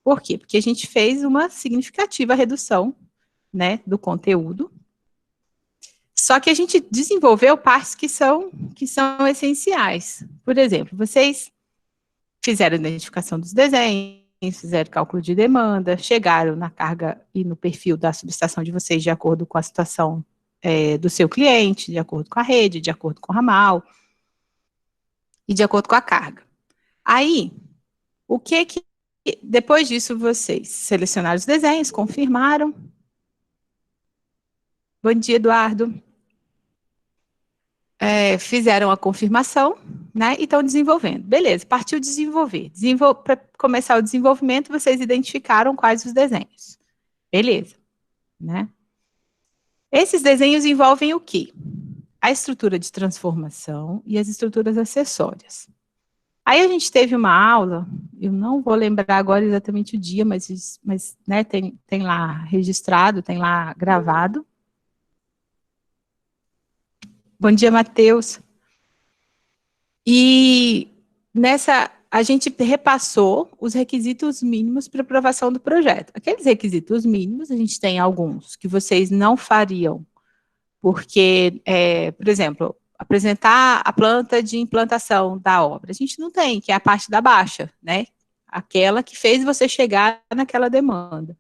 Por quê? Porque a gente fez uma significativa redução, né, do conteúdo. Só que a gente desenvolveu partes que são essenciais. Por exemplo, vocês fizeram a identificação dos desenhos, fizeram cálculo de demanda, chegaram na carga e no perfil da subestação de vocês de acordo com a situação do seu cliente, de acordo com a rede, de acordo com o ramal e de acordo com a carga. Aí, depois disso, vocês selecionaram os desenhos, confirmaram. Bom dia, Eduardo. Fizeram a confirmação, né, e estão desenvolvendo. Beleza, partiu desenvolver. Para começar o desenvolvimento, vocês identificaram quais os desenhos. Beleza, né? Esses desenhos envolvem o quê? A estrutura de transformação e as estruturas acessórias. Aí a gente teve uma aula, eu não vou lembrar agora exatamente o dia, mas né, tem lá registrado, tem lá gravado. Bom dia, Matheus. E a gente repassou os requisitos mínimos para aprovação do projeto. Aqueles requisitos mínimos, a gente tem alguns que vocês não fariam, porque, por exemplo, apresentar a planta de implantação da obra. A gente não tem, que é a parte da baixa, né? Aquela que fez você chegar naquela demanda.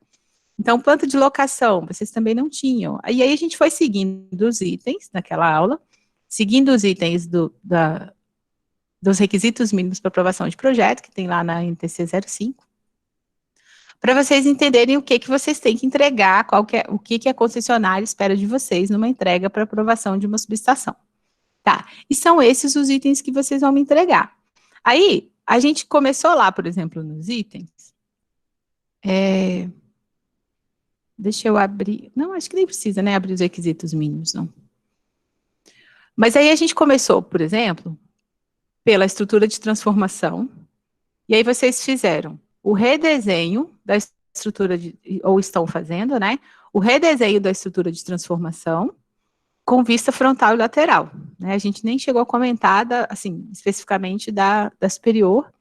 Então, planta de locação, vocês também não tinham. E aí a gente foi seguindo os itens naquela aula, seguindo os itens dos requisitos mínimos para aprovação de projeto, que tem lá na NTC 05, para vocês entenderem o que vocês têm que entregar, o que a concessionária espera de vocês numa entrega para aprovação de uma subestação. Tá, e são esses os itens que vocês vão me entregar. Aí, a gente começou lá, por exemplo, nos itens. Deixa eu abrir. Não, acho que nem precisa, né, abrir os requisitos mínimos, não. Mas aí a gente começou, por exemplo, pela estrutura de transformação, e aí vocês fizeram o redesenho da estrutura, ou estão fazendo, né, o redesenho da estrutura de transformação com vista frontal e lateral, né, a gente nem chegou a comentar, assim, especificamente da superior,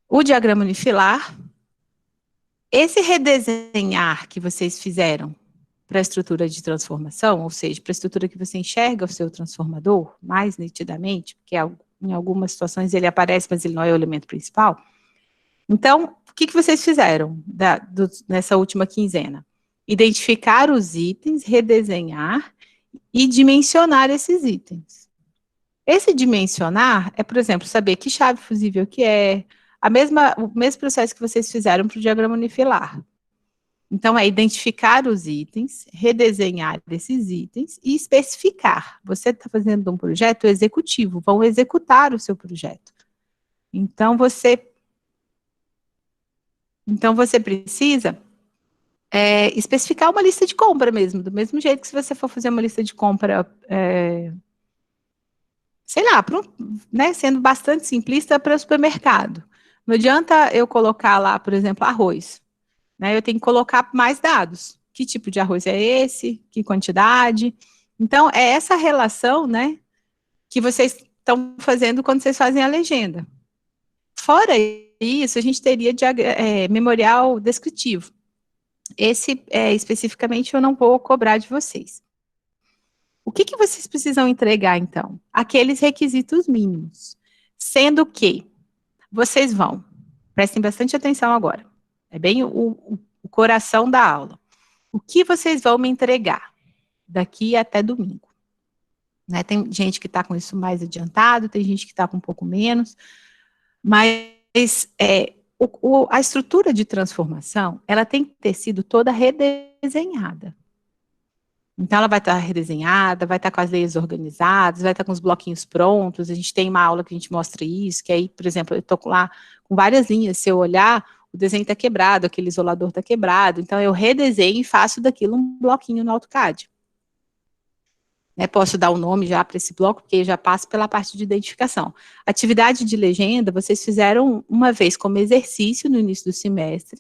o diagrama unifilar, esse redesenhar que vocês fizeram para a estrutura de transformação, ou seja, para a estrutura que você enxerga o seu transformador mais nitidamente, porque em algumas situações ele aparece, mas ele não é o elemento principal. Então, o que vocês fizeram nessa última quinzena? Identificar os itens, redesenhar e dimensionar esses itens. Esse dimensionar é, por exemplo, saber que chave fusível que é, o mesmo processo que vocês fizeram para o diagrama unifilar. Então, é identificar os itens, redesenhar esses itens e especificar. Você está fazendo um projeto executivo, vão executar o seu projeto. Então, você precisa especificar uma lista de compra mesmo, do mesmo jeito que se você for fazer uma lista de compra, sei lá, né, sendo bastante simplista para o supermercado. Não adianta eu colocar lá, por exemplo, arroz. Né, eu tenho que colocar mais dados. Que tipo de arroz é esse? Que quantidade? Então, é essa relação, né, que vocês estão fazendo quando vocês fazem a legenda. Fora isso, a gente teria memorial descritivo. Esse, especificamente, eu não vou cobrar de vocês. O que vocês precisam entregar, então? Aqueles requisitos mínimos. Sendo que vocês prestem bastante atenção agora, é bem o coração da aula. O que vocês vão me entregar daqui até domingo? Né? Tem gente que está com isso mais adiantado, tem gente que está com um pouco menos, mas a estrutura de transformação, ela tem que ter sido toda redesenhada. Então, ela vai estar redesenhada, vai estar com as leias organizadas, vai estar com os bloquinhos prontos. A gente tem uma aula que a gente mostra isso, que aí, por exemplo, eu estou lá com várias linhas, se eu olhar, o desenho está quebrado, aquele isolador está quebrado, então eu redesenho e faço daquilo um bloquinho no AutoCAD. Posso dar o nome já para esse bloco, porque já passo pela parte de identificação. Atividade de legenda, vocês fizeram uma vez como exercício no início do semestre,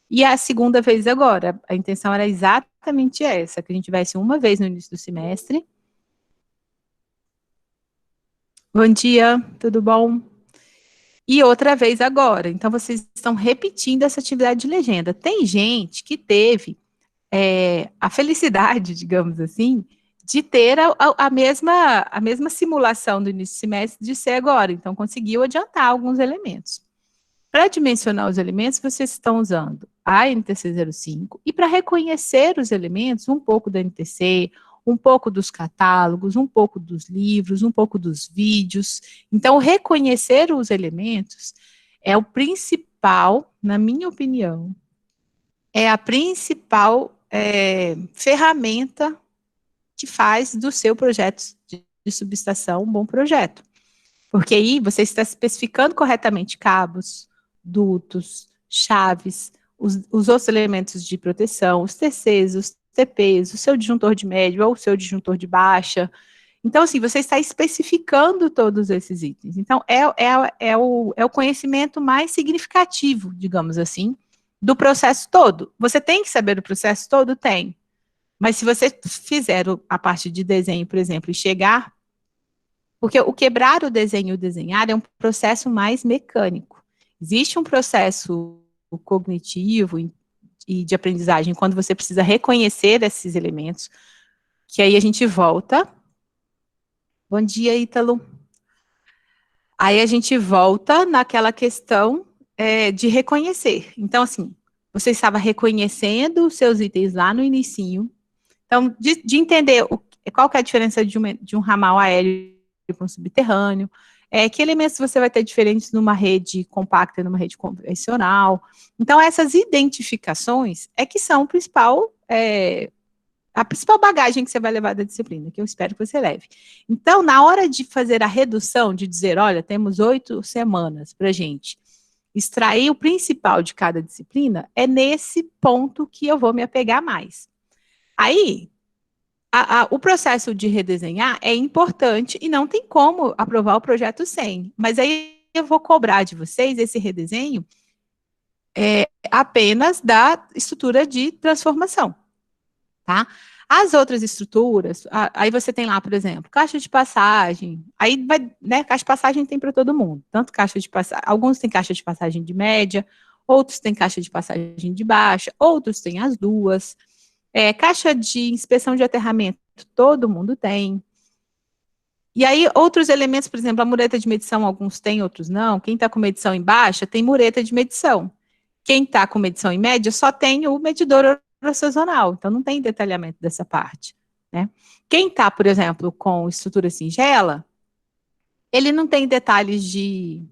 e a segunda vez agora. A intenção era exatamente essa, que a gente tivesse uma vez no início do semestre. Bom dia, tudo bom? e outra vez agora. Então, vocês estão repetindo essa atividade de legenda. Tem gente que teve a felicidade, digamos assim, de ter a mesma simulação do início do semestre de ser agora. Então, conseguiu adiantar alguns elementos. Para dimensionar os elementos, vocês estão usando a NTC 05 e para reconhecer os elementos, um pouco da NTC, um pouco dos catálogos, um pouco dos livros, um pouco dos vídeos. Então, reconhecer os elementos é o principal, na minha opinião, é a principal ferramenta que faz do seu projeto de subestação um bom projeto. Porque aí você está especificando corretamente cabos, dutos, chaves, os outros elementos de proteção, os TCs, os TPs, o seu disjuntor de médio ou o seu disjuntor de baixa. Então, assim, você está especificando todos esses itens. Então, é o conhecimento mais significativo, digamos assim, do processo todo. Você tem que saber do processo todo? Tem. Mas se você fizer a parte de desenho, por exemplo, e chegar... Porque o quebrar o desenho e o desenhar é um processo mais mecânico. Existe um processo cognitivo e de aprendizagem quando você precisa reconhecer esses elementos, que aí a gente volta. Bom dia, Ítalo. Aí a gente volta naquela questão de reconhecer. Então, assim, você estava reconhecendo os seus itens lá no inicinho. Então, de entender qual que é a diferença de um ramal aéreo para um subterrâneo, que elementos você vai ter diferentes numa rede compacta e numa rede convencional. Então, essas identificações que são a principal bagagem que você vai levar da disciplina, que eu espero que você leve. Então, na hora de fazer a redução, de dizer, olha, temos 8 semanas para a gente extrair o principal de cada disciplina, é nesse ponto que eu vou me apegar mais. Aí, o processo de redesenhar é importante e não tem como aprovar o projeto sem. Mas aí eu vou cobrar de vocês esse redesenho apenas da estrutura de transformação, tá? As outras estruturas, aí você tem lá, por exemplo, caixa de passagem, aí vai, né, caixa de passagem tem para todo mundo, tanto caixa de passagem, alguns têm caixa de passagem de média, outros têm caixa de passagem de baixa, outros têm as duas. Caixa de inspeção de aterramento, todo mundo tem. E aí, outros elementos, por exemplo, a mureta de medição, alguns têm, outros não. Quem está com medição em baixa, tem mureta de medição. Quem está com medição em média, só tem o medidor sazonal, então não tem detalhamento dessa parte, né? Quem está, por exemplo, com estrutura singela, ele não tem detalhes de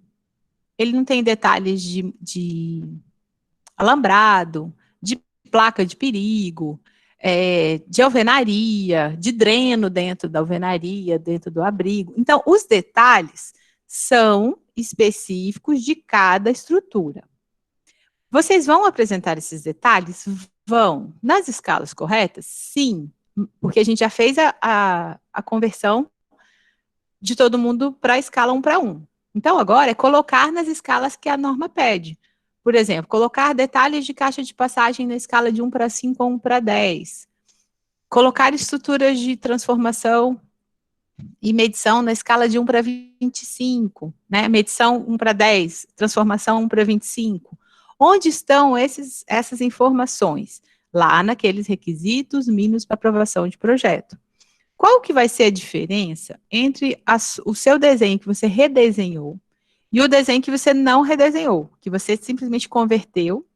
alambrado, de placa de perigo, de alvenaria, de dreno dentro da alvenaria, dentro do abrigo. Então, os detalhes são específicos de cada estrutura. Vocês vão apresentar esses detalhes? Vão. Nas escalas corretas? Sim, porque a gente já fez a conversão de todo mundo para a escala 1 para 1. Então, agora é colocar nas escalas que a norma pede. Por exemplo, colocar detalhes de caixa de passagem na escala de 1 para 5 ou 1 para 10. Colocar estruturas de transformação e medição na escala de 1 para 25, né? Medição 1 para 10, transformação 1 para 25. Onde estão essas informações? Lá naqueles requisitos mínimos para aprovação de projeto. Qual que vai ser a diferença entre o seu desenho que você redesenhou e o desenho que você não redesenhou, que você simplesmente converteu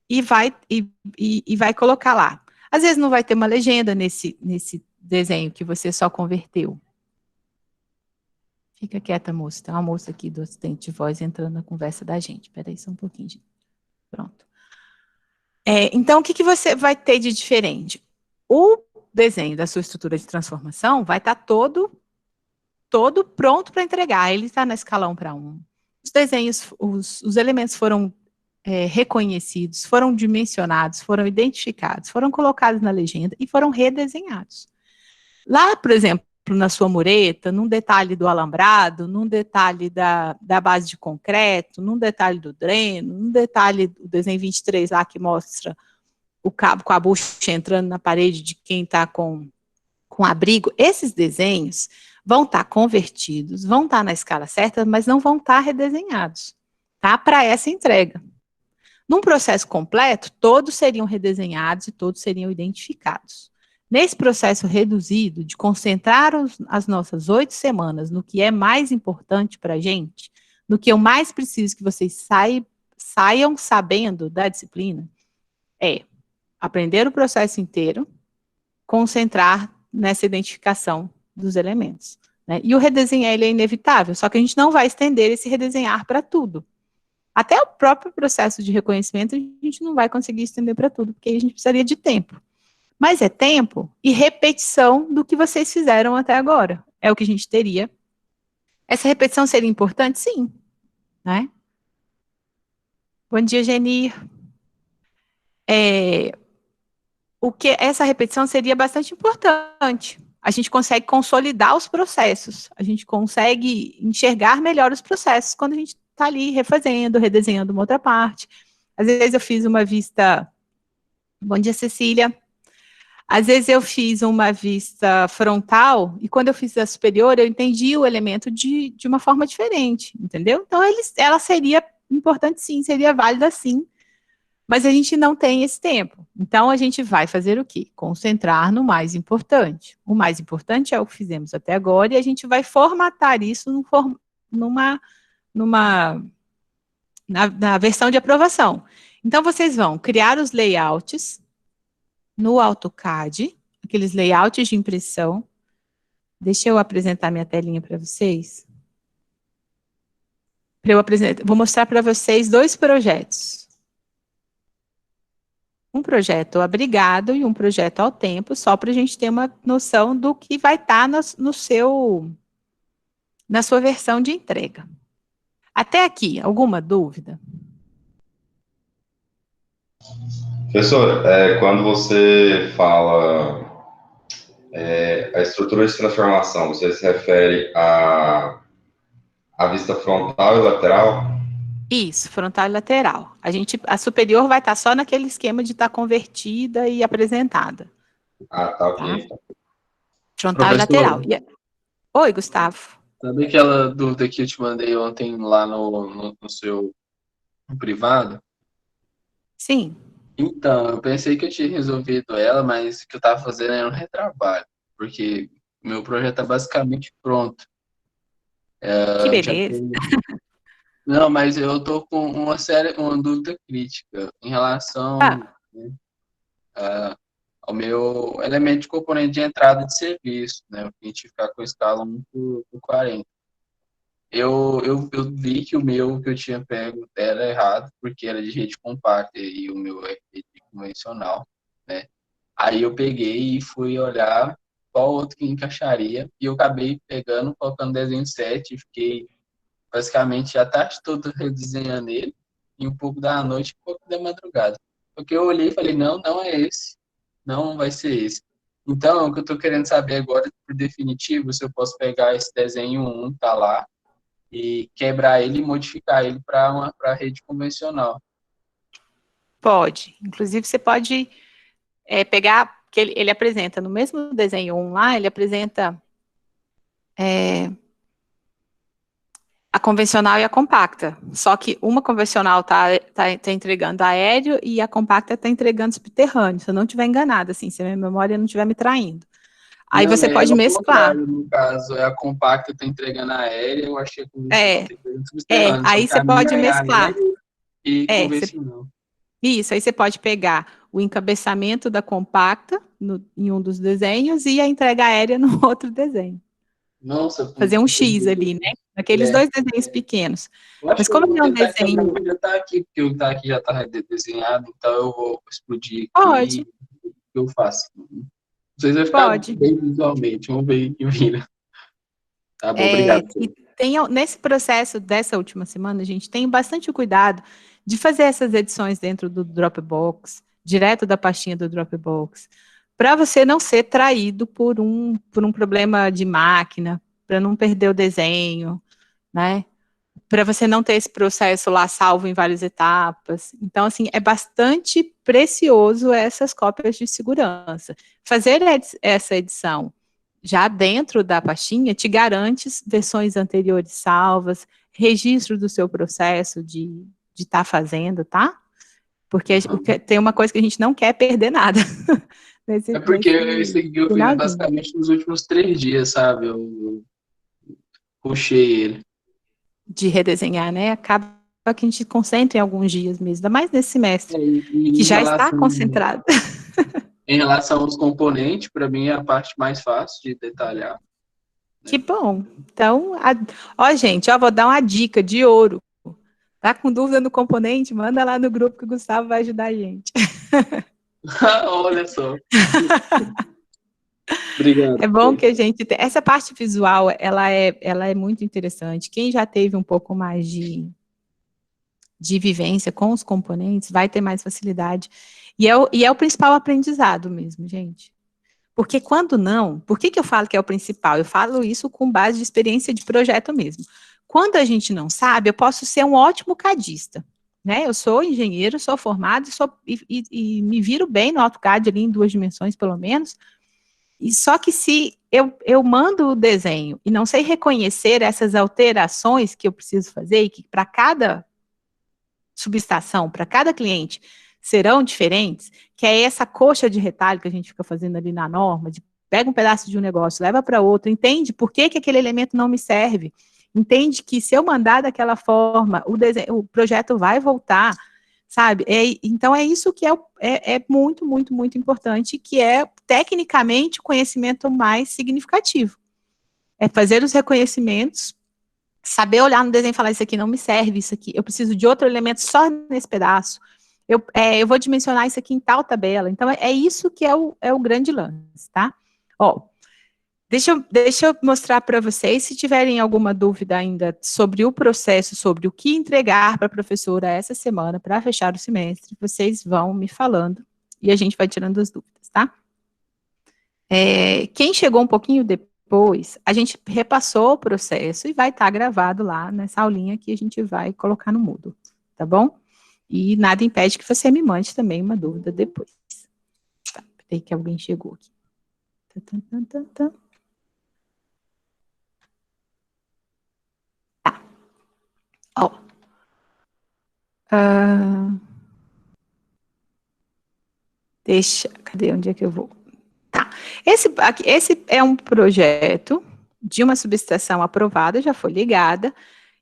e vai colocar lá? Às vezes não vai ter uma legenda nesse desenho que você só converteu. Fica quieta, moça. Tem uma moça aqui do assistente de voz entrando na conversa da gente. Espera aí só um pouquinho, gente. Pronto. Então, o que você vai ter de diferente? O desenho da sua estrutura de transformação vai estar todo pronto para entregar. Ele está na escala 1 para 1. Os desenhos, os elementos foram reconhecidos, foram dimensionados, foram identificados, foram colocados na legenda e foram redesenhados. Lá, por exemplo, na sua mureta, num detalhe do alambrado, num detalhe da base de concreto, num detalhe do dreno, num detalhe do desenho 23 lá que mostra o cabo com a bucha entrando na parede de quem está com abrigo, esses desenhos vão estar convertidos, vão estar na escala certa, mas não vão estar redesenhados, tá? Para essa entrega. Num processo completo, todos seriam redesenhados e todos seriam identificados. Nesse processo reduzido, de concentrar as nossas 8 semanas no que é mais importante para a gente, no que eu mais preciso que vocês saiam sabendo da disciplina, é aprender o processo inteiro, concentrar nessa identificação dos elementos. Né? E o redesenhar ele é inevitável, só que a gente não vai estender esse redesenhar para tudo. Até o próprio processo de reconhecimento a gente não vai conseguir estender para tudo, porque aí a gente precisaria de tempo. Mas é tempo e repetição do que vocês fizeram até agora. É o que a gente teria. Essa repetição seria importante? Sim. Né? Bom dia, Genir. Essa repetição seria bastante importante. A gente consegue consolidar os processos, a gente consegue enxergar melhor os processos quando a gente está ali refazendo, redesenhando uma outra parte. Às vezes eu fiz uma vista... Bom dia, Cecília. Às vezes eu fiz uma vista frontal e quando eu fiz a superior, eu entendi o elemento de uma forma diferente, entendeu? Então, ela seria importante sim, seria válida sim, mas a gente não tem esse tempo. Então, a gente vai fazer o quê? Concentrar no mais importante. O mais importante é o que fizemos até agora e a gente vai formatar isso na versão de aprovação. Então, vocês vão criar os layouts no AutoCAD, aqueles layouts de impressão. Deixa eu apresentar minha telinha para vocês. Vou mostrar para vocês 2 projetos. Um projeto abrigado e um projeto ao tempo, só para a gente ter uma noção do que vai estar na sua versão de entrega. Até aqui, alguma dúvida? Professor, quando você fala a estrutura de transformação, você se refere à vista frontal e lateral? Isso, frontal e lateral. A superior vai estar só naquele esquema de estar convertida e apresentada. Ah, tá, ok. Tá? Frontal e lateral. Oi, Gustavo. Sabe aquela dúvida que eu te mandei ontem lá no seu privado? Sim. Então, eu pensei que eu tinha resolvido ela, mas o que eu estava fazendo era um retrabalho, porque meu projeto é basicamente pronto. Que beleza. Não, mas eu tô com uma dúvida crítica em relação ao meu elemento de componente de entrada de serviço, né? A gente ficar com a escala 1 por 40. Eu vi que o meu que eu tinha pego era errado, porque era de rede compacta e o meu é rede convencional, né? Aí eu peguei e fui olhar qual outro que encaixaria, e eu acabei pegando, colocando desenho 7, e fiquei basicamente a tarde toda redesenhando ele, e um pouco da noite e um pouco da madrugada. Porque eu olhei e falei, não é esse, não vai ser esse. Então, o que eu estou querendo saber agora, por definitivo, se eu posso pegar esse desenho 1, tá lá, e quebrar ele e modificar ele para a rede convencional. Pode. Inclusive, você pode pegar, que ele apresenta, no mesmo desenho 1 lá, ele apresenta a convencional e a compacta. Só que uma convencional tá entregando aéreo e a compacta está entregando subterrâneo. Se eu não estiver enganada, assim, se a minha memória não estiver me traindo. Aí você pode mesclar. No caso, a compacta está entregando aérea, eu achei que a convencional está entregando subterrâneo. Aí você pode mesclar. E convencional. Isso, aí você pode pegar o encabeçamento da compacta em um dos desenhos e a entrega aérea no outro desenho. Nossa. Fazer um X ali, né? Aqueles 2 desenhos pequenos. Mas como ele é um desenho... Já está aqui, porque o que está aqui já está desenhado, então eu vou explodir aqui. Pode. O que eu faço? Vocês vão ficar bem visualmente, vamos ver o que vira. Tá bom, obrigado. Nesse processo dessa última semana, a gente tem bastante cuidado de fazer essas edições dentro do Dropbox, direto da pastinha do Dropbox, para você não ser traído por um problema de máquina, para não perder o desenho, né? Para você não ter esse processo lá salvo em várias etapas. Então, assim, é bastante precioso essas cópias de segurança. Fazer essa edição já dentro da pastinha, te garante versões anteriores salvas, registro do seu processo de estar fazendo, tá? Porque tem uma coisa que a gente não quer perder nada. É porque esse aqui eu fiz basicamente nos últimos 3 dias, sabe? Eu puxei ele. De redesenhar, né? Acaba que a gente concentra em alguns dias mesmo, ainda mais nesse semestre, que já está concentrado. Em relação aos componentes, para mim é a parte mais fácil de detalhar. Né? Que bom. Então, gente, vou dar uma dica de ouro. Tá com dúvida no componente? Manda lá no grupo que o Gustavo vai ajudar a gente. Olha só. Obrigado. É bom que a gente tem. Essa parte visual, ela é muito interessante. Quem já teve um pouco mais de vivência com os componentes vai ter mais facilidade. E é o principal aprendizado mesmo, gente. Porque quando não, por que eu falo que é o principal? Eu falo isso com base de experiência de projeto mesmo. Quando a gente não sabe, eu posso ser um ótimo cadista, né? Eu sou engenheiro, sou formado e me viro bem no AutoCAD ali em 2 dimensões, pelo menos. E só que se eu mando o desenho e não sei reconhecer essas alterações que eu preciso fazer e que para cada subestação, para cada cliente, serão diferentes, que é essa coxa de retalho que a gente fica fazendo ali na norma, de pega um pedaço de um negócio, leva para outro, entende por que aquele elemento não me serve, entende que se eu mandar daquela forma, o projeto vai voltar, sabe? Então é isso que é muito, muito, muito importante, que é tecnicamente o conhecimento mais significativo. É fazer os reconhecimentos, saber olhar no desenho e falar, isso aqui não me serve, isso aqui, eu preciso de outro elemento só nesse pedaço, eu vou dimensionar isso aqui em tal tabela. Então, é isso que é o grande lance, tá? Ó, deixa eu mostrar para vocês, se tiverem alguma dúvida ainda sobre o processo, sobre o que entregar para a professora essa semana, para fechar o semestre, vocês vão me falando e a gente vai tirando as dúvidas, tá? Quem chegou um pouquinho depois, a gente repassou o processo e vai estar gravado lá nessa aulinha que a gente vai colocar no Moodle, tá bom? E nada impede que você me mande também uma dúvida depois. Tá, peraí que alguém chegou aqui. Tá. Ó. Cadê? Onde é que eu vou? Tá. Esse é um projeto de uma subestação aprovada, já foi ligada,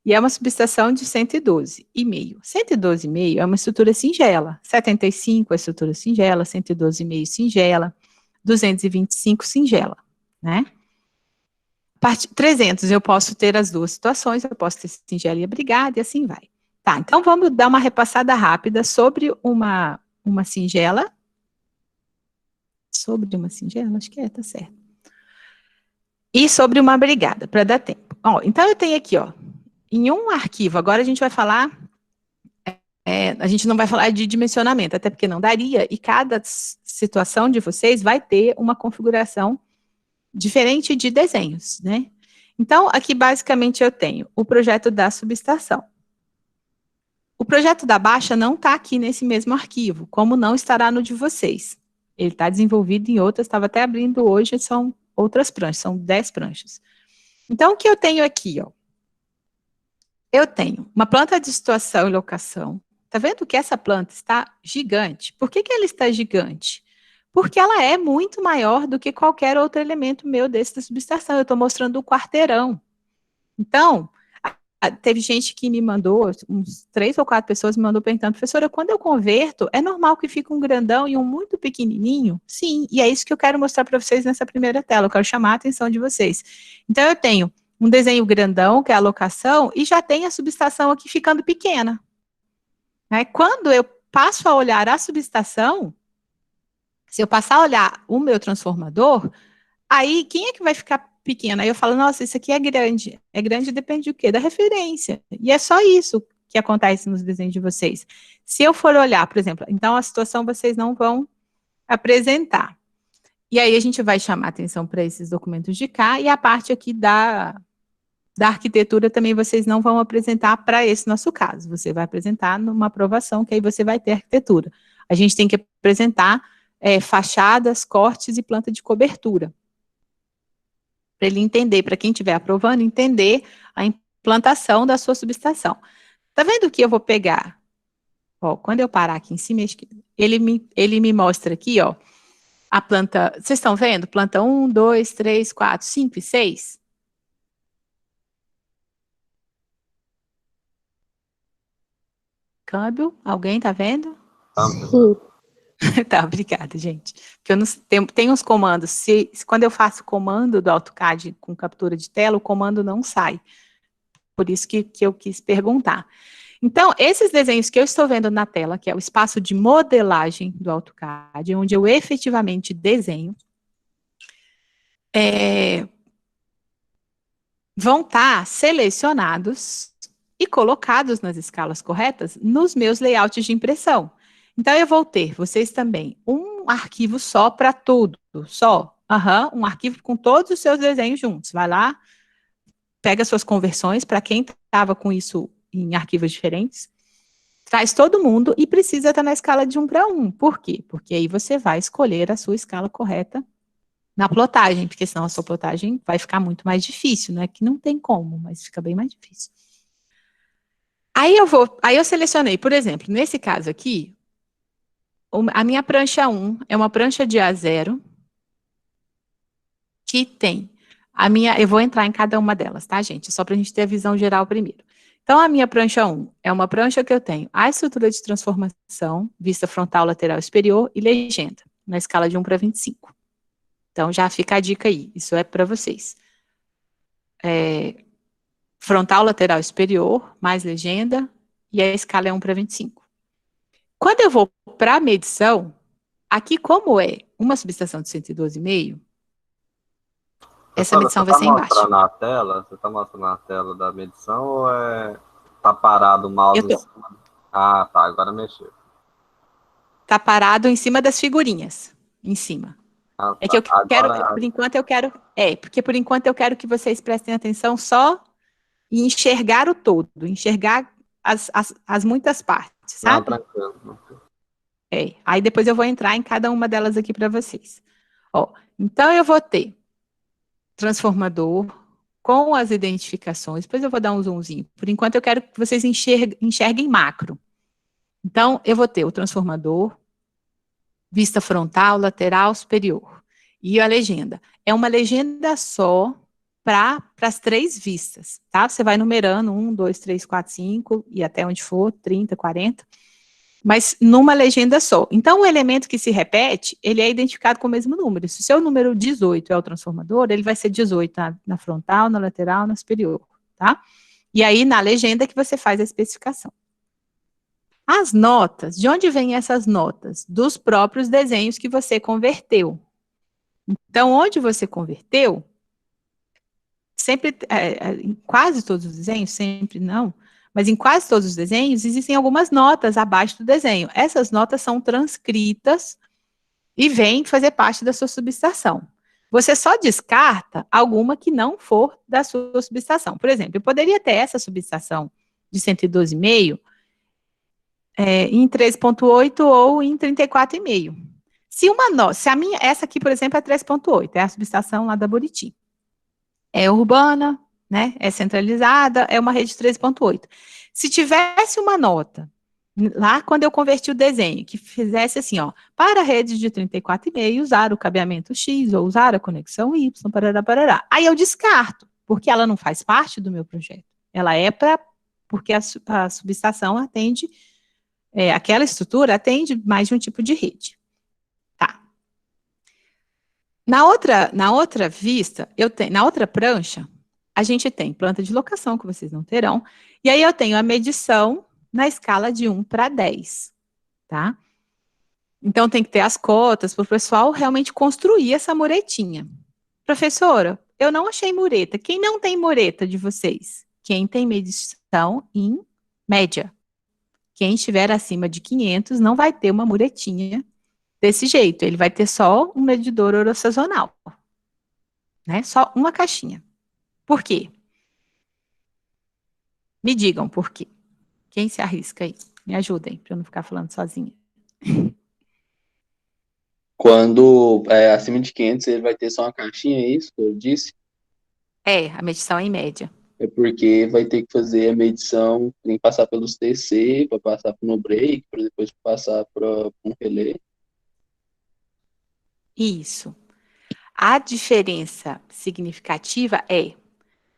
e é uma subestação de 112,5. 112,5 é uma estrutura singela. 75 é estrutura singela, 112,5 singela, 225 singela, né? 300 eu posso ter as duas situações, eu posso ter singela e abrigada, e assim vai. Tá, então vamos dar uma repassada rápida sobre uma singela. Sobre uma singela, acho que tá certo. E sobre uma abrigada, para dar tempo. Ó, então eu tenho aqui, ó, em um arquivo, agora a gente vai falar, a gente não vai falar de dimensionamento, até porque não daria, e cada situação de vocês vai ter uma configuração diferente de desenhos, né? Então, aqui basicamente eu tenho o projeto da subestação. O projeto da baixa não está aqui nesse mesmo arquivo, como não estará no de vocês. Ele está desenvolvido em outras, estava até abrindo hoje, são outras pranchas, são 10 pranchas. Então, o que eu tenho aqui, ó? Eu tenho uma planta de situação e locação. Tá vendo que essa planta está gigante? Por que ela está gigante? Porque ela é muito maior do que qualquer outro elemento meu desse da subestação. Eu estou mostrando o quarteirão. Então, teve gente que me mandou, uns 3 ou 4 pessoas me mandou perguntando, professora, quando eu converto, é normal que fique um grandão e um muito pequenininho? Sim, e é isso que eu quero mostrar para vocês nessa primeira tela, eu quero chamar a atenção de vocês. Então, eu tenho um desenho grandão, que é a locação, e já tem a subestação aqui ficando pequena. Né? Quando eu passo a olhar a subestação, se eu passar a olhar o meu transformador, aí quem é que vai ficar pequeno? Aí eu falo, nossa, isso aqui é grande. É grande depende do quê? Da referência. E é só isso que acontece nos desenhos de vocês. Se eu for olhar, por exemplo, então a situação vocês não vão apresentar. E aí a gente vai chamar atenção para esses documentos de cá, e a parte aqui da arquitetura também vocês não vão apresentar para esse nosso caso. Você vai apresentar numa aprovação, que aí você vai ter arquitetura. A gente tem que apresentar fachadas, cortes e planta de cobertura. para ele entender, para quem estiver aprovando, entender a implantação da sua subestação. Tá vendo que eu vou pegar? Ó, quando eu parar aqui em cima, ele me mostra aqui, ó, a planta. Vocês estão vendo? Planta 1, 2, 3, 4, 5 e 6. Câmbio, alguém tá vendo? Sim. Tá, obrigada, gente. Porque eu não tem uns comandos. Quando eu faço comando do AutoCAD com captura de tela, o comando não sai. Por isso que eu quis perguntar. Então, esses desenhos que eu estou vendo na tela, que é o espaço de modelagem do AutoCAD, onde eu efetivamente desenho, vão estar selecionados e colocados nas escalas corretas nos meus layouts de impressão. Então, eu vou ter, vocês também, um arquivo só para tudo, só. Um arquivo com todos os seus desenhos juntos. Vai lá, pega suas conversões, para quem estava com isso em arquivos diferentes, traz todo mundo e precisa estar na escala de 1 para 1. Por quê? Porque aí você vai escolher a sua escala correta na plotagem, porque senão a sua plotagem vai ficar muito mais difícil, né? Que não tem como, mas fica bem mais difícil. Aí eu selecionei, por exemplo, nesse caso aqui, a minha prancha 1 é uma prancha de A0 que tem eu vou entrar em cada uma delas, tá, gente? Só para a gente ter a visão geral primeiro. Então, a minha prancha 1 é uma prancha que eu tenho a estrutura de transformação, vista frontal, lateral, superior e legenda, na escala de 1 para 25. Então, já fica a dica aí, isso é para vocês. Frontal, lateral, superior, mais legenda, e a escala é 1 para 25. Quando eu vou para a medição, aqui como é uma subestação de 112,5, essa medição vai ser embaixo. Você está mostrando na tela da medição ou tá parado o mouse em cima? Ah, tá, agora mexeu. Tá parado em cima das figurinhas, em cima. Ah, tá. É que eu quero, por enquanto eu quero, porque por enquanto eu quero que vocês prestem atenção só em enxergar o todo, enxergar as muitas partes, sabe? Não, tranquilo. Aí depois eu vou entrar em cada uma delas aqui para vocês. Ó, então eu vou ter transformador com as identificações, depois eu vou dar um zoomzinho. Por enquanto eu quero que vocês enxerguem macro. Então eu vou ter o transformador, vista frontal, lateral, superior. E a legenda. É uma legenda só para as 3 vistas, tá? Você vai numerando 1, 2, 3, 4, 5 e até onde for, 30, 40, mas numa legenda só. Então, o elemento que se repete, ele é identificado com o mesmo número. Se o seu número 18 é o transformador, ele vai ser 18 na frontal, na lateral, na superior, tá? E aí, na legenda que você faz a especificação. As notas, de onde vêm essas notas? Dos próprios desenhos que você converteu. Então, onde você converteu, sempre, em quase todos os desenhos, sempre não, mas em quase todos os desenhos, existem algumas notas abaixo do desenho. Essas notas são transcritas e vêm fazer parte da sua subestação. Você só descarta alguma que não for da sua subestação. Por exemplo, eu poderia ter essa subestação de 112,5 em 13,8 ou em 34,5. Se a minha, essa aqui, por exemplo, é 3,8, é a subestação lá da Buriti. É urbana, né? É centralizada, é uma rede 13,8. Se tivesse uma nota, lá quando eu converti o desenho, que fizesse assim, ó, para a rede de 34,5, usar o cabeamento X ou usar a conexão Y, parará, parará. Aí eu descarto, porque ela não faz parte do meu projeto. Ela porque a subestação atende, aquela estrutura atende mais de um tipo de rede. Tá. Na outra vista, na outra prancha, a gente tem planta de locação, que vocês não terão, e aí eu tenho a medição na escala de 1 para 10, tá? Então, tem que ter as cotas para o pessoal realmente construir essa muretinha. Professora, eu não achei mureta. Quem não tem mureta de vocês? Quem tem medição em média. Quem estiver acima de 500 não vai ter uma muretinha desse jeito. Ele vai ter só um medidor orossazonal, né? Só uma caixinha. Por quê? Me digam por quê. Quem se arrisca aí? Me ajudem, para eu não ficar falando sozinha. Quando é acima de 500, ele vai ter só uma caixinha, é isso que eu disse? A medição é em média. É porque vai ter que fazer a medição, tem que passar pelos TC, para passar no break, para depois passar para um relé. Isso. A diferença significativa é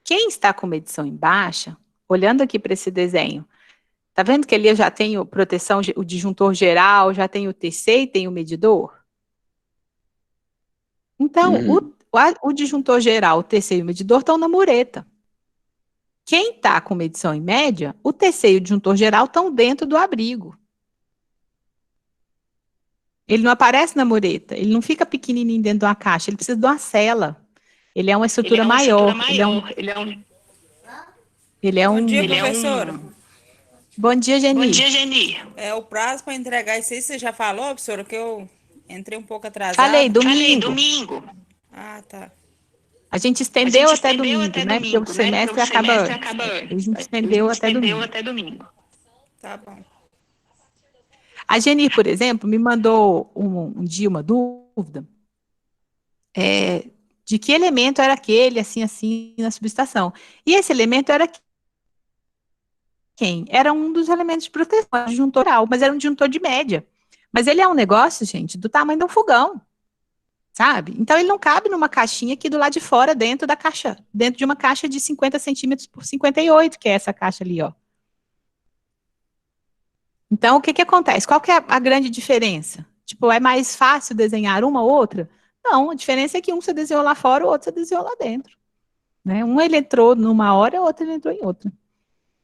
quem está com medição em baixa, olhando aqui para esse desenho, tá vendo que ali eu já tenho proteção, o disjuntor geral, já tenho o TC e tenho o medidor? Então, o disjuntor geral, o TC e o medidor estão na mureta. Quem está com medição em média, o TC e o disjuntor geral estão dentro do abrigo. Ele não aparece na mureta, ele não fica pequenininho dentro de uma caixa, ele precisa de uma cela. Ele é uma estrutura maior. Bom dia, professora. Bom dia, Geni. Bom dia, Geni. O prazo para entregar isso aí, você já falou, professora, que eu entrei um pouco atrasada? Falei, Falei, domingo. domingo. Ah, tá. A gente estendeu até domingo, né? Porque o semestre acaba antes. A gente estendeu até domingo. Tá bom. A Geni, por exemplo, me mandou um dia uma dúvida de que elemento era aquele, assim, na subestação. E esse elemento era quem? Era um dos elementos de proteção, disjuntoral, mas era um disjuntor de média. Mas ele é um negócio, gente, do tamanho de um fogão, sabe? Então, ele não cabe numa caixinha aqui do lado de fora, dentro de uma caixa de 50 centímetros por 58, que é essa caixa ali, ó. Então, o que acontece? Qual que é a grande diferença? Tipo, é mais fácil desenhar uma ou outra? Não, a diferença é que um você desenhou lá fora, o outro você desenhou lá dentro. Né? Um ele entrou numa hora, o outro ele entrou em outra.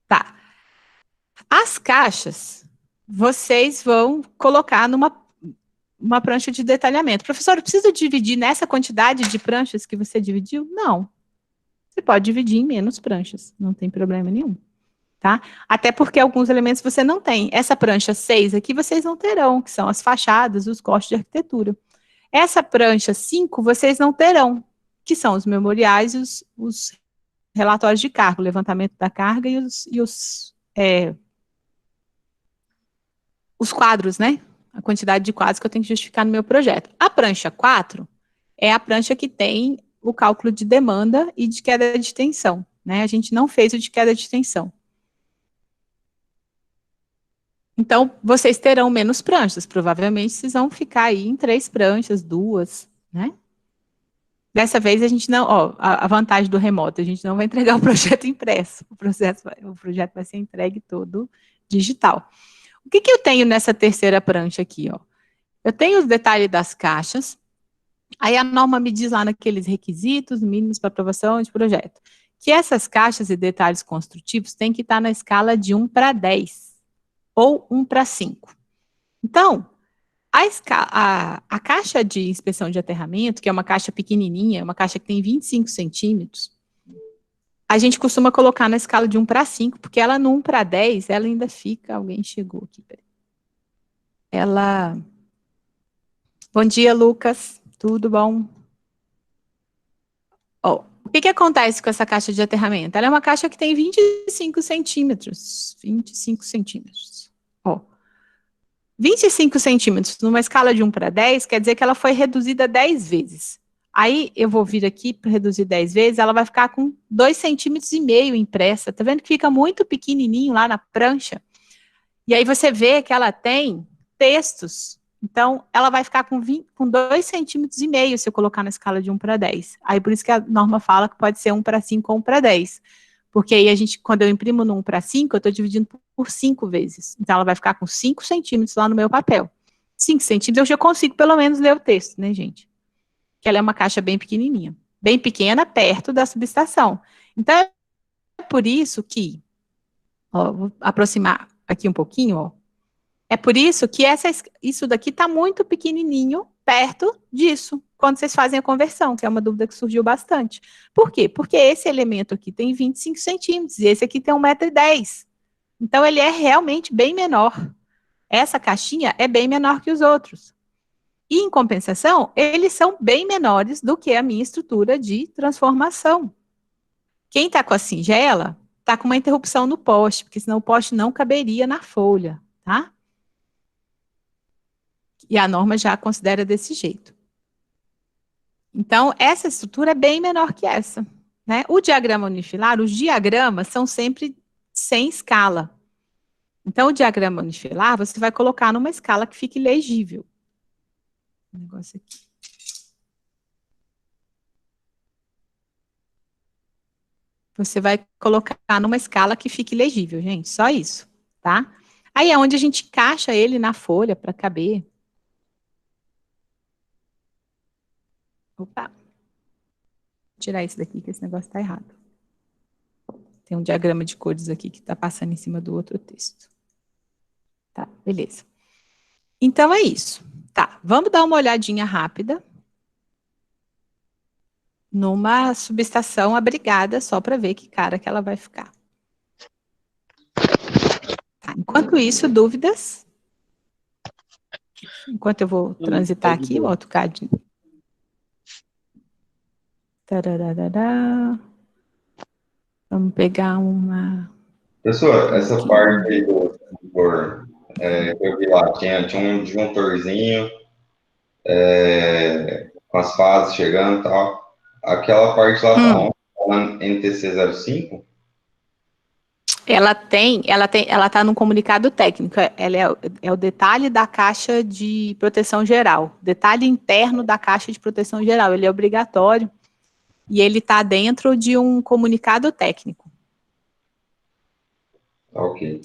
Tá. As caixas, vocês vão colocar numa prancha de detalhamento. Professor, eu preciso dividir nessa quantidade de pranchas que você dividiu? Não. Você pode dividir em menos pranchas, não tem problema nenhum. Tá? Até porque alguns elementos você não tem. Essa prancha 6 aqui vocês não terão, que são as fachadas, os cortes de arquitetura. Essa prancha 5 vocês não terão, que são os memoriais e os relatórios de carga, o levantamento da carga e os quadros, né? A quantidade de quadros que eu tenho que justificar no meu projeto. A prancha 4 é a prancha que tem o cálculo de demanda e de queda de tensão, né? A gente não fez o de queda de tensão. Então, vocês terão menos pranchas, provavelmente vocês vão ficar aí em 3 pranchas, 2, né? Dessa vez a gente não, a vantagem do remoto, a gente não vai entregar o projeto impresso, o projeto vai ser entregue todo digital. O que eu tenho nessa terceira prancha aqui, ó? Eu tenho os detalhes das caixas, aí a norma me diz lá naqueles requisitos mínimos para aprovação de projeto, que essas caixas e detalhes construtivos têm que estar na escala de 1 para 10. Ou 1 para 5. Então, a caixa de inspeção de aterramento, que é uma caixa pequenininha, uma caixa que tem 25 centímetros, a gente costuma colocar na escala de 1 para 5, porque ela no 1 para 10, ela ainda fica... Alguém chegou aqui, peraí. Bom dia, Lucas. Tudo bom? Ó, o que acontece com essa caixa de aterramento? Ela é uma caixa que tem 25 centímetros. 25 centímetros. Ó, 25 centímetros numa escala de 1 para 10 quer dizer que ela foi reduzida 10 vezes. Aí eu vou vir aqui para reduzir 10 vezes, ela vai ficar com 2,5 centímetros impressa. Tá vendo que fica muito pequenininho lá na prancha? E aí você vê que ela tem textos. Então, ela vai ficar com 2,5 centímetros se eu colocar na escala de 1 para 10. Aí por isso que a norma fala que pode ser 1 para 5 ou 1 para 10. Porque aí quando eu imprimo no 1 para 5, eu estou dividindo por 5 vezes. Então, ela vai ficar com 5 centímetros lá no meu papel. 5 centímetros eu já consigo pelo menos ler o texto, né, gente? Que ela é uma caixa bem pequenininha. Bem pequena, perto da subestação. Então, é por isso que... Ó, vou aproximar aqui um pouquinho, ó. É por isso que isso daqui está muito pequenininho, perto disso, quando vocês fazem a conversão, que é uma dúvida que surgiu bastante. Por quê? Porque esse elemento aqui tem 25 centímetros, e esse aqui tem 1,10 m. Então, ele é realmente bem menor. Essa caixinha é bem menor que os outros. E, em compensação, eles são bem menores do que a minha estrutura de transformação. Quem está com a singela, está com uma interrupção no poste, porque senão o poste não caberia na folha, tá? E a norma já considera desse jeito. Então, essa estrutura é bem menor que essa. né? O diagrama unifilar, os diagramas são sempre sem escala. Então, o diagrama unifilar, você vai colocar numa escala que fique legível. O negócio aqui. Você vai colocar numa escala que fique legível, gente, só isso, tá? Aí é onde a gente encaixa ele na folha para caber. Opa. Vou tirar isso daqui, que esse negócio está errado. Tem um diagrama de cores aqui que está passando em cima do outro texto. Tá, beleza. Então é isso. Tá, vamos dar uma olhadinha rápida numa subestação abrigada, só para ver que cara que ela vai ficar. Tá, enquanto isso, dúvidas? Enquanto eu vou transitar aqui, o AutoCAD. Tararará. Vamos pegar uma... Professor, essa parte aí do sensor, que eu vi lá, tinha um disjuntorzinho, com as fases chegando e tal. Aquela parte lá tá onde? Tá NTC05? Ela tá no comunicado técnico, ela é o detalhe da caixa de proteção geral, detalhe interno da caixa de proteção geral, ele é obrigatório e ele está dentro de um comunicado técnico. Ok.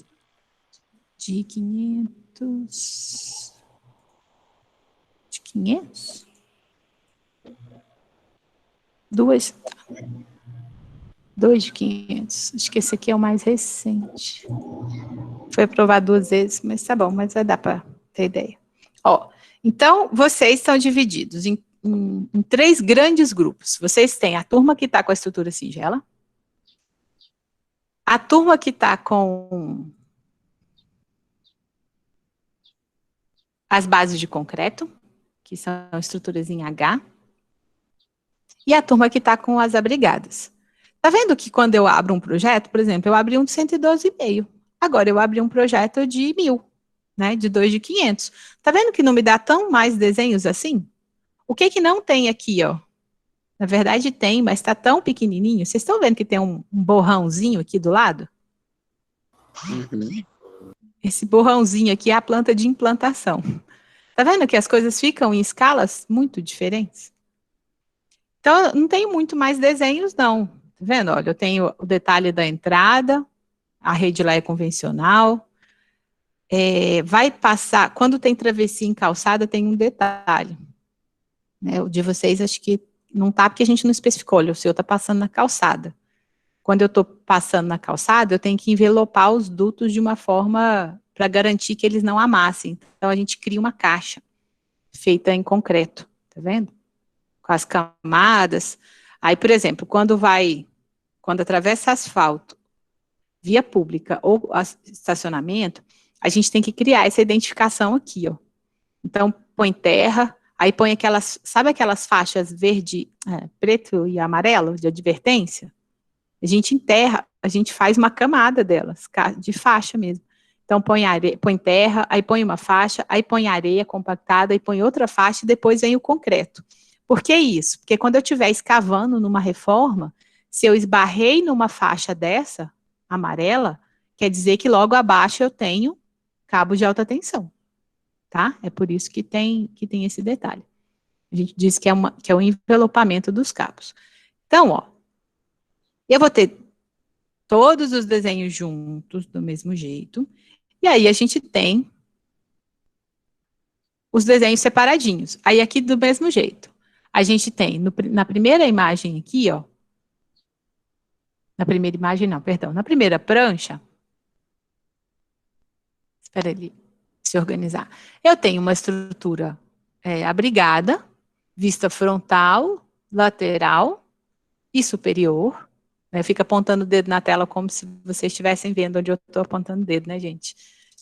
De 500... De 500? Dois de 500. Acho que esse aqui é o mais recente. Foi aprovado 2 vezes, mas tá bom, mas vai dar para ter ideia. Ó, então, vocês estão divididos em 3 grandes grupos. Vocês têm a turma que está com a estrutura singela, a turma que está com as bases de concreto, que são estruturas em H, e a turma que está com as abrigadas. Tá vendo que quando eu abro um projeto, por exemplo, eu abri um de 112,5. Agora eu abri um projeto de 1.000, né, de 2 de 500. Tá vendo que não me dá tão mais desenhos assim? O que não tem aqui, ó? Na verdade tem, mas tá tão pequenininho. Vocês estão vendo que tem um borrãozinho aqui do lado? Uhum. Esse borrãozinho aqui é a planta de implantação. Tá vendo que as coisas ficam em escalas muito diferentes? Então, não tem muito mais desenhos, não. Tá vendo? Olha, eu tenho o detalhe da entrada, a rede lá é convencional. Vai passar, quando tem travessia em calçada, tem um detalhe. Né? O de vocês, acho que não tá, porque a gente não especificou. Olha, o seu tá passando na calçada. Quando eu estou passando na calçada, eu tenho que envelopar os dutos de uma forma para garantir que eles não amassem. Então, a gente cria uma caixa feita em concreto, tá vendo? Com as camadas. Aí, por exemplo, quando atravessa asfalto, via pública ou estacionamento, a gente tem que criar essa identificação aqui, ó. Então, põe terra, aí põe sabe aquelas faixas verde, preto e amarelo de advertência? A gente enterra, a gente faz uma camada delas, de faixa mesmo. Então, põe terra, aí põe uma faixa, aí põe areia compactada, aí põe outra faixa e depois vem o concreto. Por que isso? Porque quando eu estiver escavando numa reforma, se eu esbarrei numa faixa dessa, amarela, quer dizer que logo abaixo eu tenho cabo de alta tensão, tá? É por isso que tem esse detalhe. A gente diz que é o envelopamento dos cabos. Então, ó, eu vou ter todos os desenhos juntos, do mesmo jeito, e aí a gente tem os desenhos separadinhos. Aí aqui do mesmo jeito. A gente tem, na primeira imagem aqui, ó, na primeira imagem não, perdão, na primeira prancha, espera ele se organizar, eu tenho uma estrutura abrigada, vista frontal, lateral e superior, né? Fica apontando o dedo na tela como se vocês estivessem vendo onde eu estou apontando o dedo, né, gente?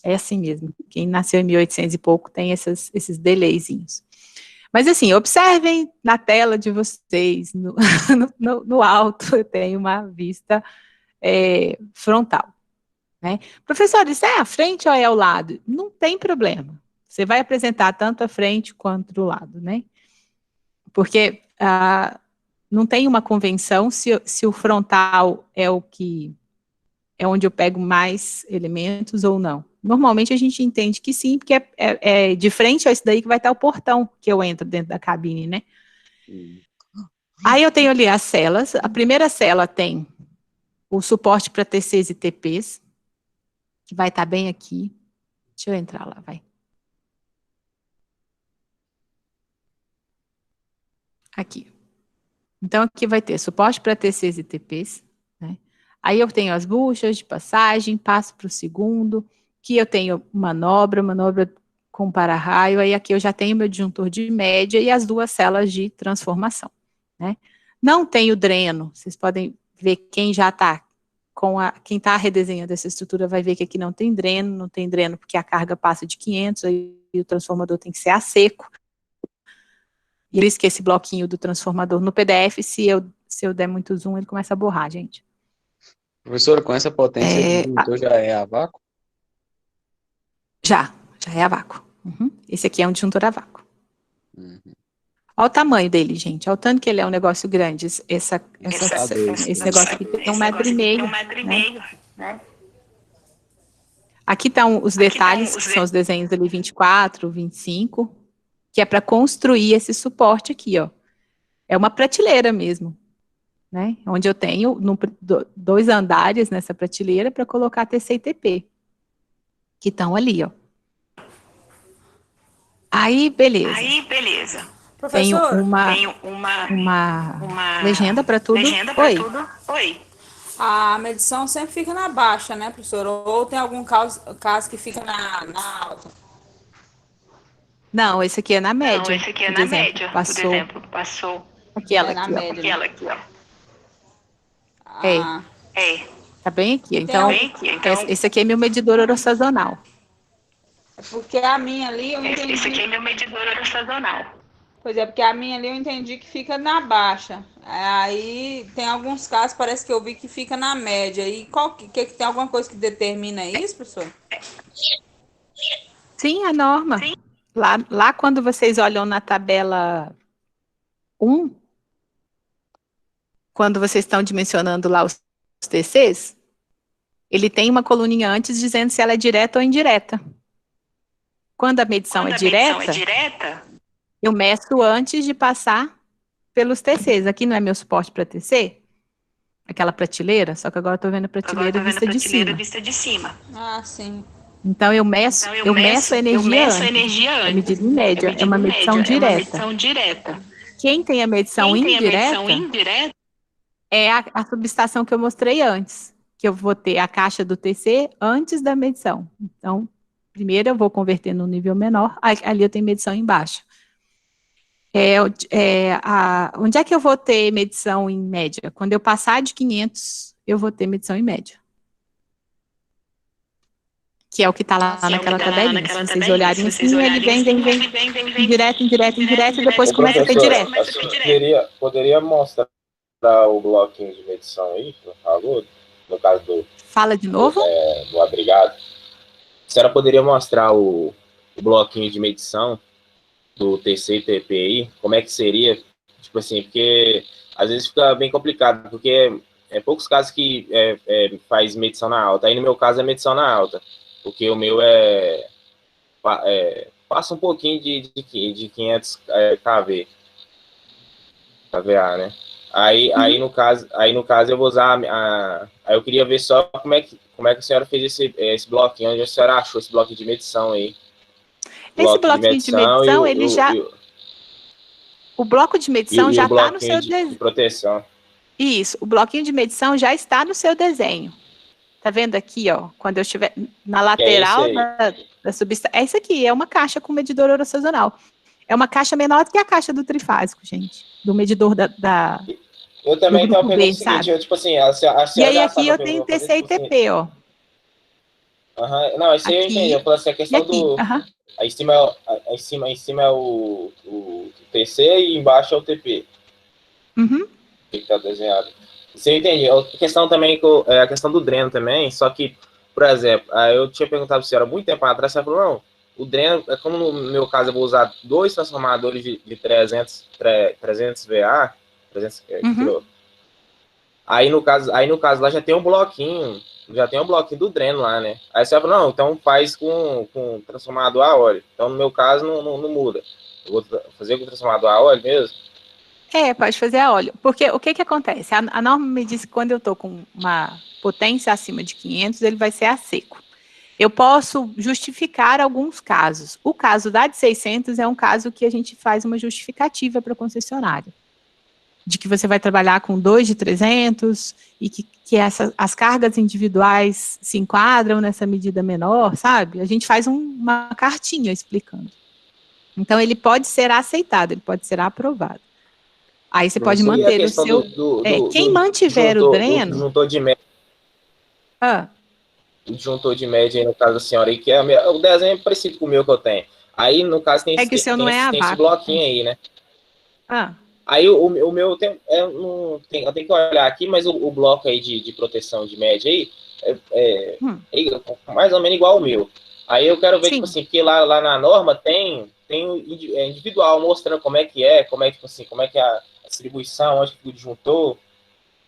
É assim mesmo. Quem nasceu em 1800 e pouco tem esses delayzinhos. Mas assim, observem na tela de vocês, no alto, eu tenho uma vista frontal. Né? Professor, isso é a frente ou é ao lado? Não tem problema. Você vai apresentar tanto a frente quanto o lado, né? Porque não tem uma convenção se o frontal é o que é onde eu pego mais elementos ou não. Normalmente a gente entende que sim, porque é de frente a isso daí que vai estar o portão que eu entro dentro da cabine, né? Aí eu tenho ali as celas. A primeira cela tem o suporte para TCs e TPs, que vai estar bem aqui. Deixa eu entrar lá, vai. Aqui. Então, aqui vai ter suporte para TCs e TPs, né? Aí eu tenho as buchas de passagem, passo para o segundo, que eu tenho manobra com para-raio, aí aqui eu já tenho meu disjuntor de média e as duas celas de transformação, né? Não tenho dreno, vocês podem ver quem já está quem está redesenhando essa estrutura vai ver que aqui não tem dreno porque a carga passa de 500, aí o transformador tem que ser a seco. E por isso que esse bloquinho do transformador no PDF, se eu der muito zoom, ele começa a borrar, gente. Professora, com essa potência, o disjuntor já é a vácuo? Já é a vácuo. Uhum. Esse aqui é um disjuntor a vácuo. Olha o tamanho dele, gente. Olha o tanto que ele é um negócio grande. Esse negócio aqui tem 1,5 m. Né? Aqui estão os detalhes, que são os desenhos ali 24, 25, que é para construir esse suporte aqui, ó. É uma prateleira mesmo, né? Onde eu tenho 2 andares nessa prateleira para colocar TC e TP, que estão ali, ó. Aí, beleza. Tenho uma legenda para tudo. Oi. A medição sempre fica na baixa, né, professor? Ou tem algum caso que fica na alta? Não, esse aqui é na média. Passou. Aquela aqui, ó. Média, né? Tá bem aqui. Então, esse aqui é meu medidor orossazonal. Porque a minha ali eu entendi. Esse aqui é meu medidor orossazonal. Pois é, porque a minha ali eu entendi que fica na baixa. Aí tem alguns casos, parece que eu vi que fica na média. E tem alguma coisa que determina isso, professor? Sim, a norma. Sim. Lá quando vocês olham na tabela 1, quando vocês estão dimensionando lá os TCs, ele tem uma coluninha antes dizendo se ela é direta ou indireta. Quando a medição é direta, eu meço antes de passar pelos TCs. Aqui não é meu suporte para TC? Aquela prateleira, só que agora eu estou vendo a prateleira vista de cima. Ah, sim. Então eu meço a energia antes. É medida em média, é uma medição direta. Quem tem a medição indireta é a subestação que eu mostrei antes, que eu vou ter a caixa do TC antes da medição. Então, primeiro eu vou converter no nível menor, ali eu tenho medição embaixo. Onde é que eu vou ter medição em média? Quando eu passar de 500, eu vou ter medição em média. Que é o que está lá naquela tabelinha. Se vocês olharem assim, ele vem direto, e depois começa a ter direto. Poderia mostrar o bloquinho de medição aí, por favor? No caso Fala de novo? Do abrigado. A senhora poderia mostrar o bloquinho de medição do TC e TP aí? Como é que seria? Tipo assim, porque às vezes fica bem complicado, porque é poucos casos que faz medição na alta. Aí no meu caso é medição na alta, porque o meu passa um pouquinho de 500 kVA, né? Aí no caso eu vou usar aí eu queria ver só como é que a senhora fez esse bloquinho, onde a senhora achou esse bloquinho de medição aí. Esse bloquinho de medição, o bloco de medição já está no seu desenho. De proteção. Isso, o bloquinho de medição já está no seu desenho. Tá vendo aqui, ó? Quando eu estiver na lateral da subestação. É isso aqui, é uma caixa com medidor orossazonal. É uma caixa menor do que a caixa do trifásico, gente. Do medidor da eu também estava perguntando o seguinte, tipo assim, e aí aqui eu tenho TC e TP, ó. Não, isso aí eu entendi. Eu falei assim, a questão do... Aí em cima é o TC e embaixo é o TP. Que está desenhado. Isso eu entendi. A questão também, a questão do dreno também, só que, por exemplo, eu tinha perguntado para a senhora muito tempo atrás, você falou, não, o dreno, como no meu caso eu vou usar 2 transformadores de 300 VA, 300 kW. Aí no caso lá já tem um bloquinho do dreno lá, né? Aí você fala, não, então faz com transformador a óleo. Então, no meu caso, não muda. Eu vou fazer com transformador a óleo mesmo? Pode fazer a óleo. Porque o que acontece? A norma me diz que quando eu estou com uma potência acima de 500, ele vai ser a seco. Eu posso justificar alguns casos. O caso da de 600 é um caso que a gente faz uma justificativa para a concessionária. De que você vai trabalhar com 2 de 300 e que as cargas individuais se enquadram nessa medida menor, sabe? A gente faz uma cartinha explicando. Então, ele pode ser aceitado, ele pode ser aprovado. Aí você pode manter o seu... quem mantiver o dreno... Disjuntor de média. O disjuntor de média aí, no caso da senhora, aí, que o desenho é parecido com o meu que eu tenho. Aí, no caso, tem esse bloquinho aí, né? Aí o meu eu tenho que olhar aqui, mas o bloco aí de proteção de média aí é mais ou menos igual ao meu. Aí eu quero ver, tipo assim, porque lá na norma tem individual mostrando como é que é a distribuição, onde que o disjuntor,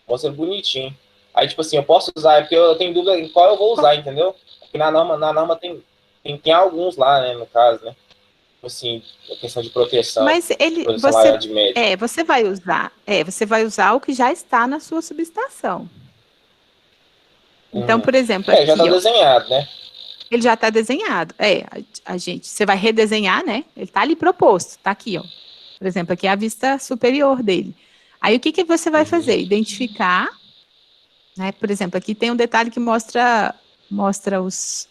mostra bonitinho. Aí, tipo assim, eu posso usar, porque eu tenho dúvida em qual eu vou usar, entendeu? Porque na norma tem alguns lá, né, no caso, né? Assim, a questão de proteção. Mas você vai usar o que já está na sua subestação. Então, por exemplo, aqui, já está desenhado, né? Ele já está desenhado. Você vai redesenhar, né? Ele está ali proposto, está aqui, ó. Por exemplo, aqui é a vista superior dele. Aí o que você vai fazer? Identificar, né? Por exemplo, aqui tem um detalhe que mostra os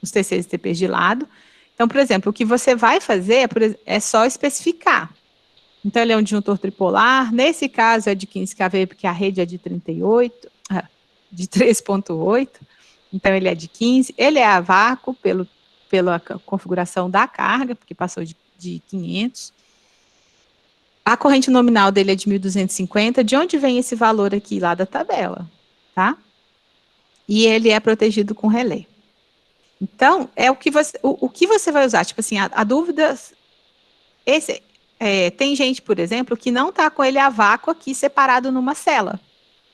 TCs e TPs de lado. Então, por exemplo, o que você vai fazer é só especificar. Então, ele é um disjuntor tripolar. Nesse caso, é de 15 kV, porque a rede é de 3.8. Então, ele é de 15. Ele é a vácuo pela configuração da carga, porque passou de 500. A corrente nominal dele é de 1.250. De onde vem esse valor aqui? Lá da tabela, tá? E ele é protegido com relé. Então, é o que você vai usar. Tipo assim, a dúvida... tem gente, por exemplo, que não está com ele a vácuo aqui separado numa cela.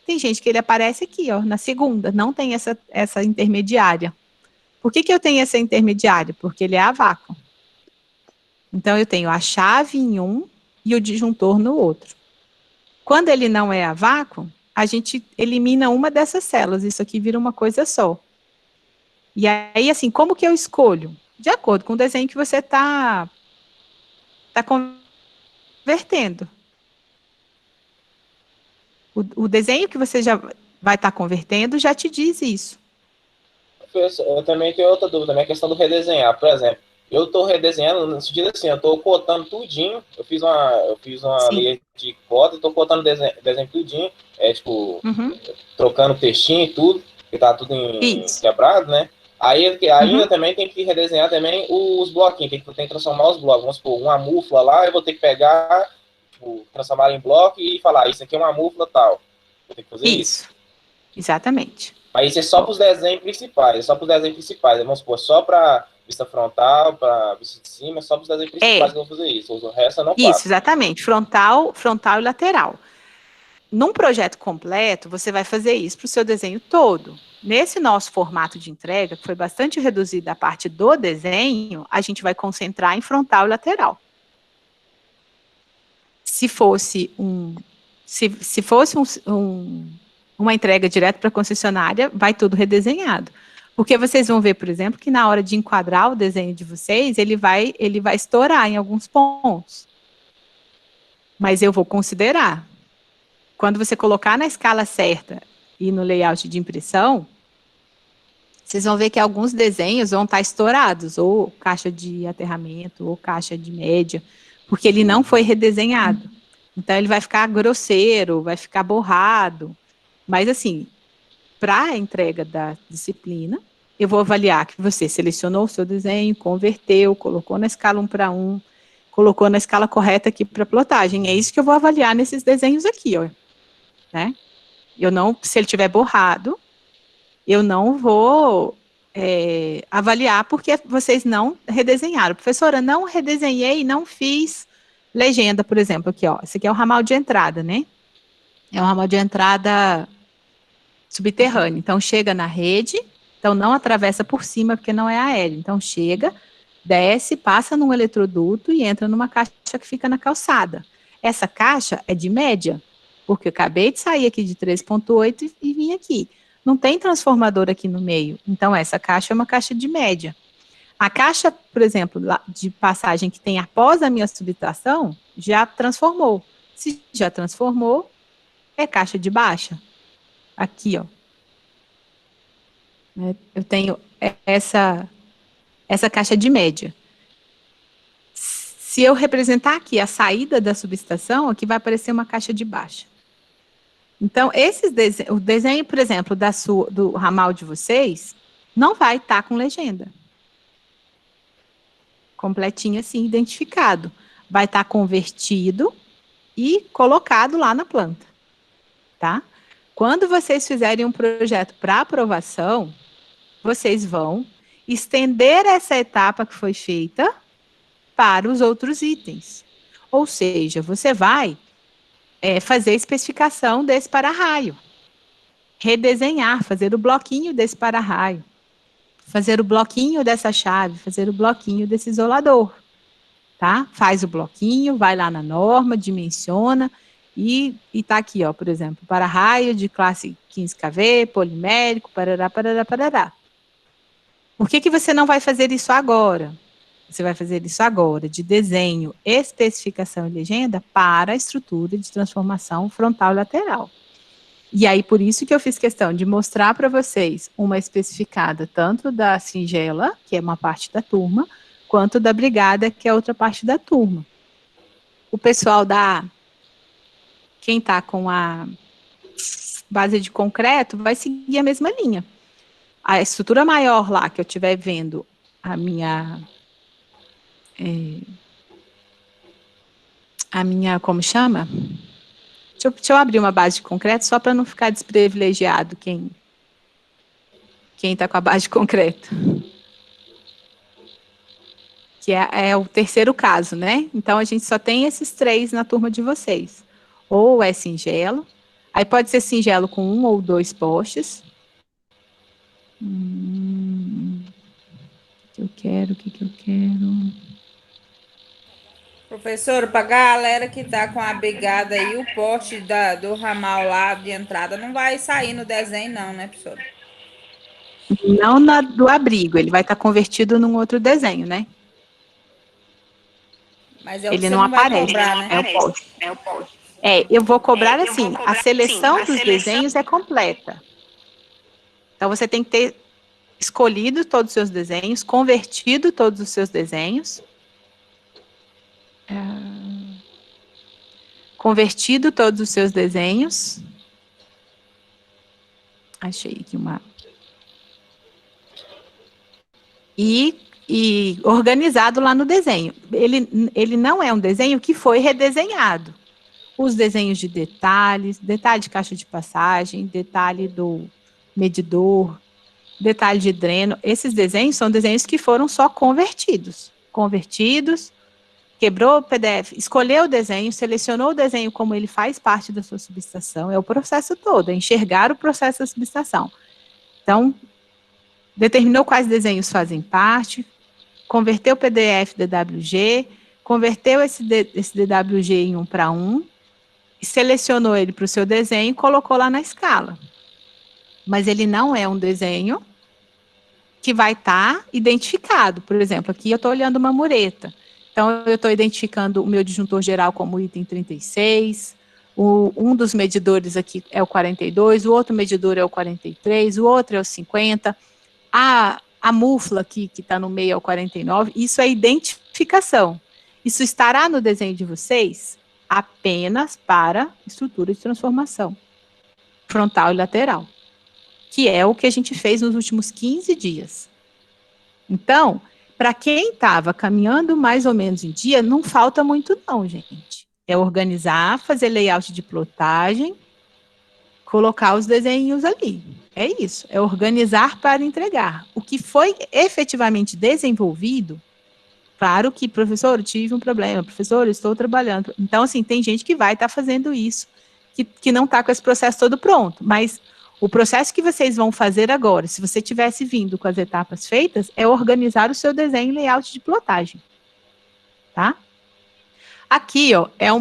Tem gente que ele aparece aqui, ó, na segunda. Não tem essa intermediária. Por que eu tenho essa intermediária? Porque ele é a vácuo. Então, eu tenho a chave em um e o disjuntor no outro. Quando ele não é a vácuo, a gente elimina uma dessas celas. Isso aqui vira uma coisa só. E aí, assim, como que eu escolho? De acordo com o desenho que você está convertendo. O desenho que você já vai estar convertendo já te diz isso. Eu também tenho outra dúvida, também a questão do redesenhar. Por exemplo, eu estou redesenhando no sentido assim, eu estou cotando tudinho, eu fiz uma linha de cota, estou cotando desenho tudinho, trocando textinho e tudo, que está tudo quebrado, né? Aí ainda também tem que redesenhar também os bloquinhos, tem que transformar os blocos. Vamos supor, uma mufla lá, eu vou ter que pegar, transformar em bloco e falar, isso aqui é uma mufla tal. Vou ter que fazer isso. Exatamente. Mas isso é só para os desenhos principais, Vamos supor, só para vista frontal, para vista de cima, é só para os desenhos principais que eu vou fazer isso. O resto eu não faço. Isso, exatamente. Frontal e lateral. Num projeto completo, você vai fazer isso para o seu desenho todo. Nesse nosso formato de entrega, que foi bastante reduzido a parte do desenho, a gente vai concentrar em frontal e lateral. Se fosse uma entrega direto para a concessionária, vai tudo redesenhado. Porque vocês vão ver, por exemplo, que na hora de enquadrar o desenho de vocês, ele vai estourar em alguns pontos. Mas eu vou considerar. Quando você colocar na escala certa e no layout de impressão, vocês vão ver que alguns desenhos vão estar estourados, ou caixa de aterramento, ou caixa de média, porque ele não foi redesenhado. Então, ele vai ficar grosseiro, vai ficar borrado. Mas, assim, para a entrega da disciplina, eu vou avaliar que você selecionou o seu desenho, converteu, colocou na escala 1:1, colocou na escala correta aqui para plotagem. É isso que eu vou avaliar nesses desenhos aqui, ó. Né? Se ele tiver borrado, eu não vou avaliar porque vocês não redesenharam. Professora, não redesenhei, não fiz legenda, por exemplo, aqui, ó. Esse aqui é o ramal de entrada, né? É um ramal de entrada subterrâneo. Então, chega na rede, então não atravessa por cima, porque não é aéreo. Então, chega, desce, passa num eletroduto e entra numa caixa que fica na calçada. Essa caixa é de média, porque eu acabei de sair aqui de 3.8 e vim aqui. Não tem transformador aqui no meio. Então, essa caixa é uma caixa de média. A caixa, por exemplo, de passagem que tem após a minha subestação, já transformou. Se já transformou, é caixa de baixa. Aqui, ó. Eu tenho essa caixa de média. Se eu representar aqui a saída da subestação, aqui vai aparecer uma caixa de baixa. Então, o desenho, por exemplo, do ramal de vocês, não vai estar com legenda. Completinho assim, identificado. Vai estar convertido e colocado lá na planta. Tá? Quando vocês fizerem um projeto para aprovação, vocês vão estender essa etapa que foi feita para os outros itens. Ou seja, você vai fazer a especificação desse para-raio, redesenhar, fazer o bloquinho desse para-raio, fazer o bloquinho dessa chave, fazer o bloquinho desse isolador, tá? Faz o bloquinho, vai lá na norma, dimensiona, e tá aqui, ó, por exemplo, para-raio de classe 15 kV, polimérico, parará, parará, parará. Por que você não vai fazer isso agora? Você vai fazer isso agora, de desenho, especificação e legenda para a estrutura de transformação frontal e lateral. E aí, por isso que eu fiz questão de mostrar para vocês uma especificada tanto da singela, que é uma parte da turma, quanto da brigada, que é outra parte da turma. O pessoal quem está com a base de concreto vai seguir a mesma linha. A estrutura maior lá que eu estiver vendo a minha, como chama? Deixa eu abrir uma base de concreto só para não ficar desprivilegiado quem está com a base de concreto. Que é o terceiro caso, né? Então, a gente só tem esses 3 na turma de vocês. Ou é singelo, aí pode ser singelo com 1 ou 2 postes. O que eu quero? Professor, para a galera que está com a brigada aí, o poste do ramal lá de entrada não vai sair no desenho não, né, professor? Não do abrigo, ele vai estar convertido num outro desenho, né? Mas é o ele que você não não vai aparece, cobrar, né? é o poste. Eu vou cobrar assim, a seleção dos desenhos é completa. Então, você tem que ter escolhido todos os seus desenhos, convertido todos os seus desenhos, achei aqui uma... E organizado lá no desenho. Ele não é um desenho que foi redesenhado. Os desenhos de detalhes, detalhe de caixa de passagem, detalhe do medidor, detalhe de dreno, esses desenhos são desenhos que foram só convertidos, quebrou o PDF, escolheu o desenho, selecionou o desenho como ele faz parte da sua subestação, é o processo todo, é enxergar o processo da subestação. Então, determinou quais desenhos fazem parte, converteu o PDF DWG, converteu esse DWG em 1:1, selecionou ele para o seu desenho e colocou lá na escala. Mas ele não é um desenho que vai estar identificado. Por exemplo, aqui eu estou olhando uma mureta. Então, eu estou identificando o meu disjuntor geral como item 36, um dos medidores aqui é o 42, o outro medidor é o 43, o outro é o 50, a mufla aqui, que está no meio, é o 49, isso é identificação. Isso estará no desenho de vocês apenas para estrutura de transformação, frontal e lateral, que é o que a gente fez nos últimos 15 dias. Então, para quem estava caminhando mais ou menos em dia, não falta muito não, gente. É organizar, fazer layout de plotagem, colocar os desenhos ali. É isso, é organizar para entregar. O que foi efetivamente desenvolvido Claro que, professor, eu tive um problema, professor, eu estou trabalhando. Então, assim, tem gente que vai estar fazendo isso, que não está com esse processo todo pronto, mas o processo que vocês vão fazer agora, se você tivesse vindo com as etapas feitas, é organizar o seu desenho e layout de plotagem, tá? Aqui, ó, é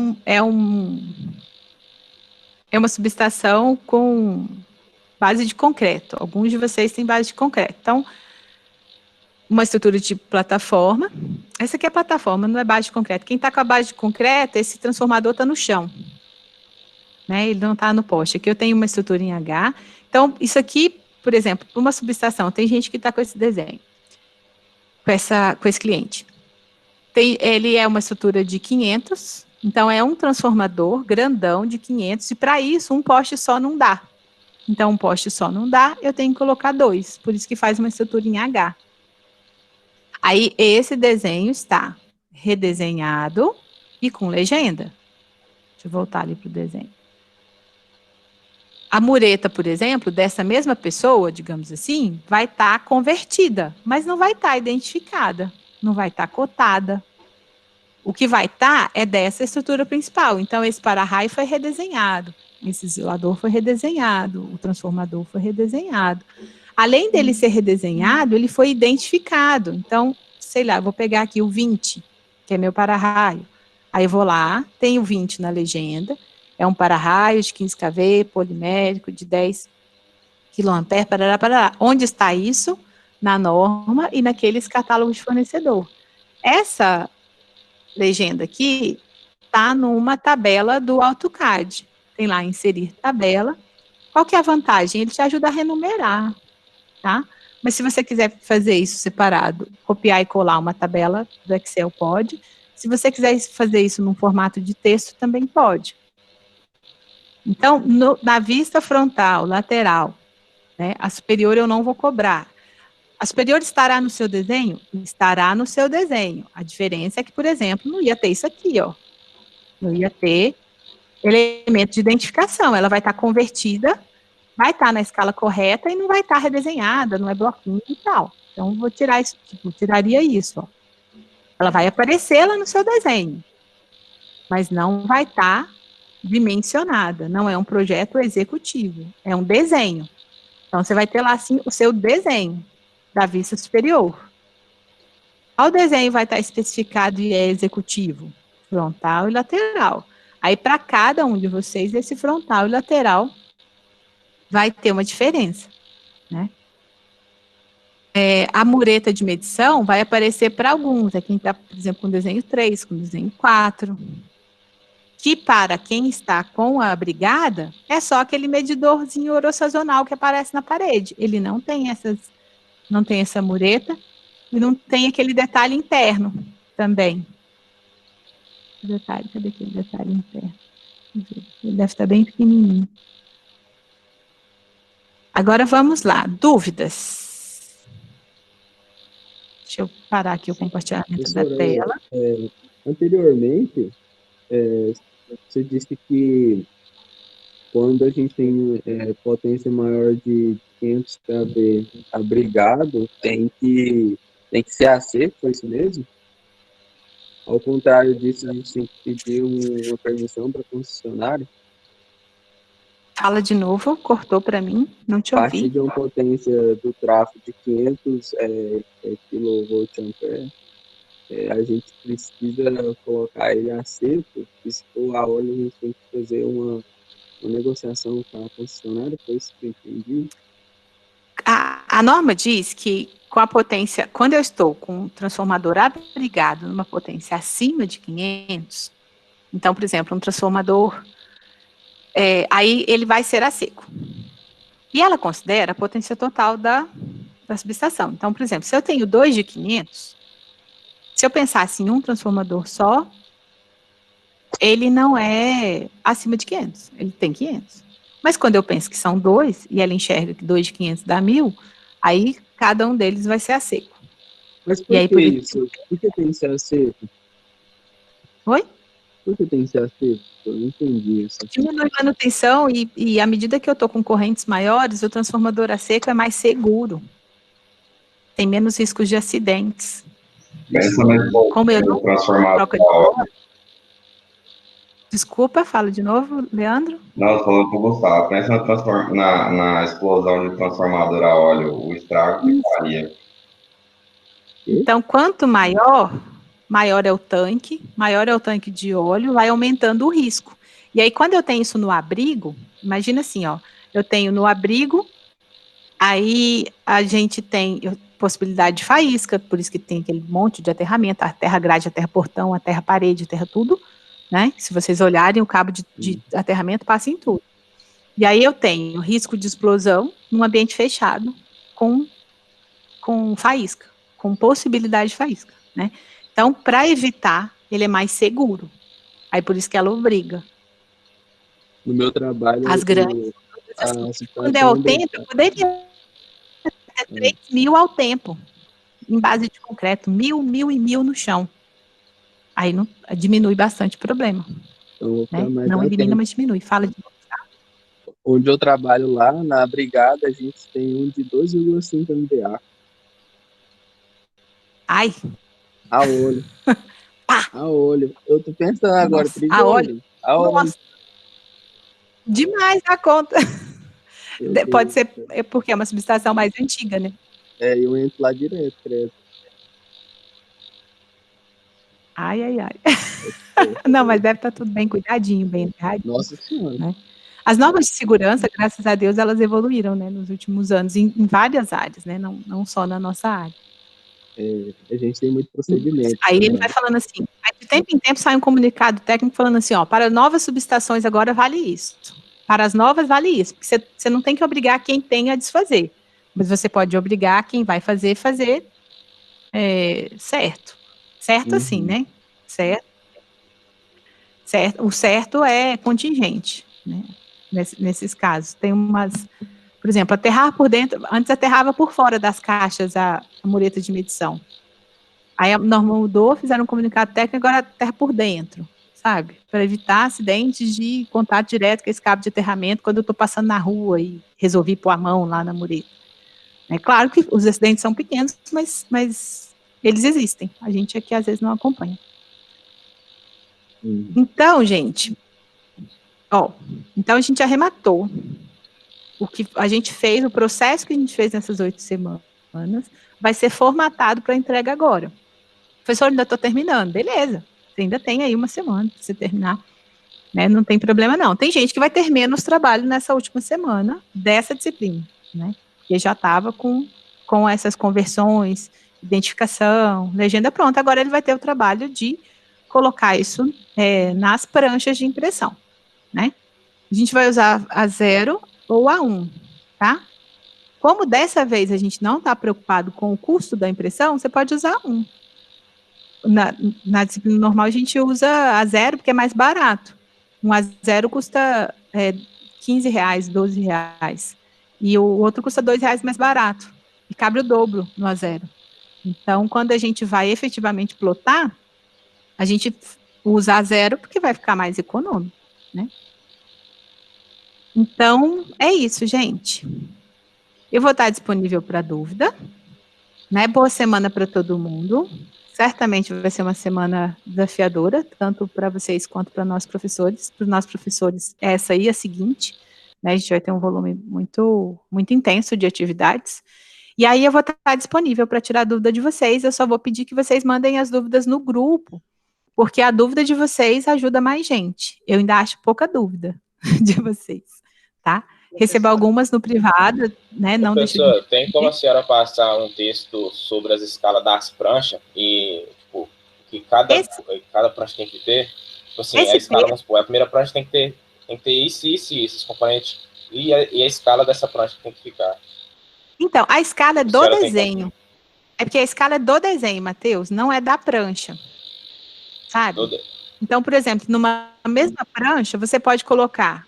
uma subestação com base de concreto. Alguns de vocês têm base de concreto. Então, uma estrutura de plataforma. Essa aqui é a plataforma, não é base de concreto. Quem está com a base de concreto, esse transformador está no chão. Né? Ele não está no poste. Aqui eu tenho uma estrutura em H. Então, isso aqui, por exemplo, uma subestação, tem gente que está com esse desenho, com esse cliente. Ele é uma estrutura de 500, então é um transformador grandão de 500, e para isso um poste só não dá. Então, um poste só não dá, eu tenho que colocar 2, por isso que faz uma estrutura em H. Aí, esse desenho está redesenhado e com legenda. Deixa eu voltar ali para o desenho. A mureta, por exemplo, dessa mesma pessoa, digamos assim, vai estar convertida, mas não vai estar identificada, não vai estar cotada. O que vai estar é dessa estrutura principal. Então, esse para-raio foi redesenhado, esse isolador foi redesenhado, o transformador foi redesenhado. Além dele ser redesenhado, ele foi identificado. Então, sei lá, eu vou pegar aqui o 20, que é meu para-raio. Aí eu vou lá, tem o 20 na legenda, é um para-raio de 15 kV, polimérico, de 10 kA, parará. Onde está isso? Na norma e naqueles catálogos de fornecedor. Essa legenda aqui está numa tabela do AutoCAD. Tem lá, inserir tabela. Qual que é a vantagem? Ele te ajuda a renumerar, tá? Mas se você quiser fazer isso separado, copiar e colar uma tabela do Excel, pode. Se você quiser fazer isso num formato de texto, também pode. Então, na vista frontal, lateral, né, a superior eu não vou cobrar. A superior estará no seu desenho? Estará no seu desenho. A diferença é que, por exemplo, não ia ter isso aqui, ó. Não ia ter elemento de identificação. Ela vai estar convertida, vai estar na escala correta e não vai estar redesenhada, não é bloquinho e tal. Então, vou tirar isso, tiraria isso, ó. Ela vai aparecer lá no seu desenho, mas não vai estar dimensionada. Não é um projeto executivo, é um desenho. Então, você vai ter lá, assim, o seu desenho da vista superior. Qual desenho vai estar especificado e é executivo? Frontal e lateral. Aí, para cada um de vocês, esse frontal e lateral vai ter uma diferença, né? A mureta de medição vai aparecer para alguns. Quem está, por exemplo, com desenho 3, com desenho 4. Que para quem está com a brigada, é só aquele medidorzinho orossazonal que aparece na parede. Ele não tem essa mureta e não tem aquele detalhe interno também. Cadê aquele detalhe interno? Ele deve estar bem pequenininho. Agora vamos lá, dúvidas. Deixa eu parar aqui o compartilhamento da tela. Anteriormente, você disse que quando a gente tem potência maior de 500 kV abrigado, tem que ser AC, foi isso mesmo? Ao contrário disso, a gente tem que pedir uma permissão para a concessionária? Fala de novo, cortou para mim, não te ouvi. A partir de uma potência do tráfego de 500 kVA, a gente precisa colocar ele a seco, e se for a óleo, a gente tem que fazer uma negociação com a concessionária, foi isso que eu entendi. A norma diz que com a potência, quando eu estou com um transformador abrigado numa potência acima de 500, então, por exemplo, um transformador, aí ele vai ser a seco. E ela considera a potência total da subestação. Então, por exemplo, se eu tenho 2 de 500, se eu pensasse em um transformador só, ele não é acima de 500, ele tem 500. Mas quando eu penso que são 2, e ela enxerga que 2 de 500 dá 1000, aí cada um deles vai ser a seco. Mas por que isso? Por que tem que ser a seco? Oi? Por que tem que ser a seco? Eu não entendi isso. Diminui a manutenção e à medida que eu estou com correntes maiores, o transformador a seco é mais seguro. Tem menos riscos de acidentes. Pensa no transformador a óleo. Desculpa, fala de novo, Leandro. Não, eu falando para o Gustavo. Pensa na explosão de transformador a óleo, o estrago que faria. Então, quanto maior é o tanque de óleo, vai aumentando o risco. E aí, quando eu tenho isso no abrigo, imagina assim, ó, eu tenho no abrigo, aí a gente tem possibilidade de faísca, por isso que tem aquele monte de aterramento, a terra grade, a terra portão, a terra parede, a terra tudo, né? Se vocês olharem, o cabo de aterramento passa em tudo. E aí eu tenho risco de explosão num ambiente fechado com faísca, com possibilidade de faísca, né? Então, para evitar, ele é mais seguro. Aí por isso que ela obriga. No meu trabalho, as grandes. Quando é ao tempo, eu poderia ter 3 mil ao tempo, em base de concreto, 1.000 no chão. Aí não, diminui bastante o problema. Então, né? Não elimina, mas diminui. Fala de novo. Onde eu trabalho lá, na brigada, a gente tem um de 2,5 MDA. Ai! A olho. A olho. Eu tô pensando agora, nossa, a olho. Nossa. Demais a conta. Pode ser porque é uma subestação mais antiga, né? Eu entro lá direto, credo. Ai. Não, mas deve estar tudo bem cuidadinho, bem erradinho. Nossa Senhora. Né? As normas de segurança, graças a Deus, elas evoluíram, né, nos últimos anos, em várias áreas, né, não só na nossa área. A gente tem muito procedimento. Aí ele vai falando assim, de tempo em tempo sai um comunicado técnico falando assim, ó, para novas subestações agora vale isso, para as novas vale isso, porque você não tem que obrigar quem tem a desfazer, mas você pode obrigar quem vai fazer certo assim, né, certo, o certo é contingente, né, nesses casos, tem umas, por exemplo, aterrar por dentro, antes aterrava por fora das caixas a mureta de medição. Aí a norma mudou, fizeram um comunicado técnico, agora aterra por dentro, sabe? Para evitar acidentes de contato direto com esse cabo de aterramento quando eu estou passando na rua e resolvi pôr a mão lá na mureta. É claro que os acidentes são pequenos, mas eles existem. A gente aqui às vezes não acompanha. Então, gente, então a gente arrematou o que a gente fez, o processo que a gente fez nessas 8 semanas, vai ser formatado para entrega agora. Professor, ainda estou terminando. Beleza, você ainda tem aí uma semana para você terminar. Né? Não tem problema, não. Tem gente que vai ter menos trabalho nessa última semana dessa disciplina, né? Porque já estava com essas conversões, identificação, legenda pronta. Agora ele vai ter o trabalho de colocar isso nas pranchas de impressão, né? A gente vai usar a 0 ou a 1, tá? Como dessa vez a gente não está preocupado com o custo da impressão, você pode usar 1. Na disciplina normal a gente usa a 0 porque é mais barato. Um a 0 custa R$15, R$12. E o outro custa R$2 mais barato. E cabe o dobro no a 0. Então, quando a gente vai efetivamente plotar, a gente usa a 0 porque vai ficar mais econômico, né? Então, é isso, gente. Eu vou estar disponível para dúvida, né? Boa semana para todo mundo. Certamente vai ser uma semana desafiadora, tanto para vocês quanto para nós professores. Para os nossos professores, essa aí é a seguinte, né? A gente vai ter um volume muito, muito intenso de atividades. E aí eu vou estar disponível para tirar dúvida de vocês. Eu só vou pedir que vocês mandem as dúvidas no grupo, porque a dúvida de vocês ajuda mais gente. Eu ainda acho pouca dúvida de vocês, tá? Receba algumas no privado, né? Não Professor, tem como a senhora passar um texto sobre as escalas das pranchas e, tipo, que cada prancha tem que ter? Tipo assim, a escala, vamos supor, a primeira prancha tem que ter isso, esses componentes, e a escala dessa prancha tem que ficar. Então, a escala é do desenho. É porque a escala é do desenho, Matheus, não é da prancha. Sabe? Então, por exemplo, numa mesma prancha, você pode colocar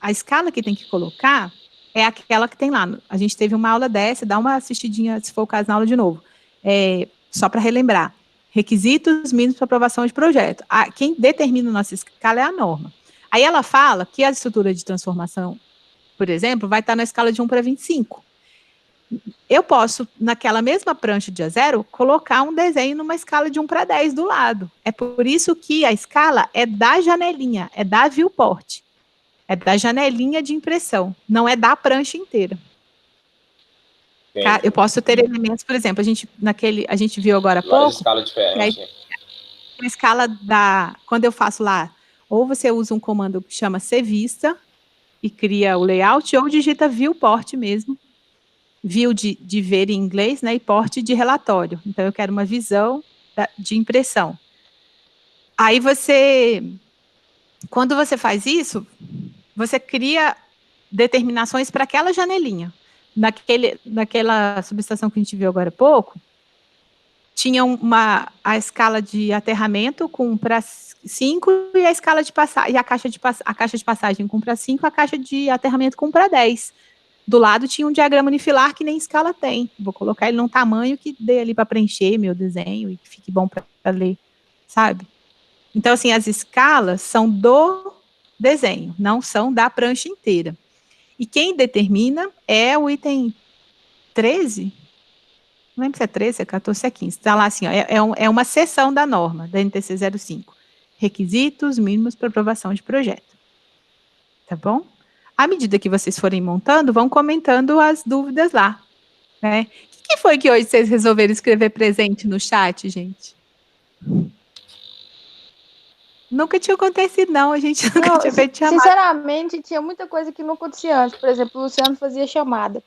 a escala que tem que colocar é aquela que tem lá. A gente teve uma aula dessa, dá uma assistidinha, se for o caso, na aula de novo. Só para relembrar. Requisitos mínimos para aprovação de projeto. Quem determina a nossa escala é a norma. Aí ela fala que a estrutura de transformação, por exemplo, vai estar na escala de 1 para 25. eu posso, naquela mesma prancha de A0, colocar um desenho numa escala de 1 para 10 do lado. É por isso que a escala é da janelinha, é da viewport. É da janelinha de impressão, não é da prancha inteira. Tá? Eu posso ter elementos, por exemplo, a gente viu agora há pouco. Escala diferente. A escala quando eu faço lá, ou você usa um comando que chama cvista e cria o layout, ou digita viewport mesmo. View de ver em inglês, né, e port de relatório. Então, eu quero uma visão de impressão. Aí quando você faz isso, você cria determinações para aquela janelinha. Naquela subestação que a gente viu agora há pouco, tinha a escala de aterramento com para 5 e a escala de passagem, e a caixa de passagem com para 5, a caixa de aterramento com para 10. Do lado tinha um diagrama unifilar que nem escala tem. Vou colocar ele num tamanho que dê ali para preencher meu desenho e que fique bom para ler, sabe? Então, assim, as escalas são do desenho, não são da prancha inteira. E quem determina é o item 13, não lembro se é 13, se é 14, se é 15. Está lá assim, ó, é uma seção da norma, da NTC 05. Requisitos mínimos para aprovação de projeto. Tá bom? À medida que vocês forem montando, vão comentando as dúvidas lá, né? O que foi que hoje vocês resolveram escrever presente no chat, gente? Nunca tinha acontecido, não. A gente nunca tinha feito chamada. Sinceramente, tinha muita coisa que não acontecia antes. Por exemplo, o Luciano fazia chamada.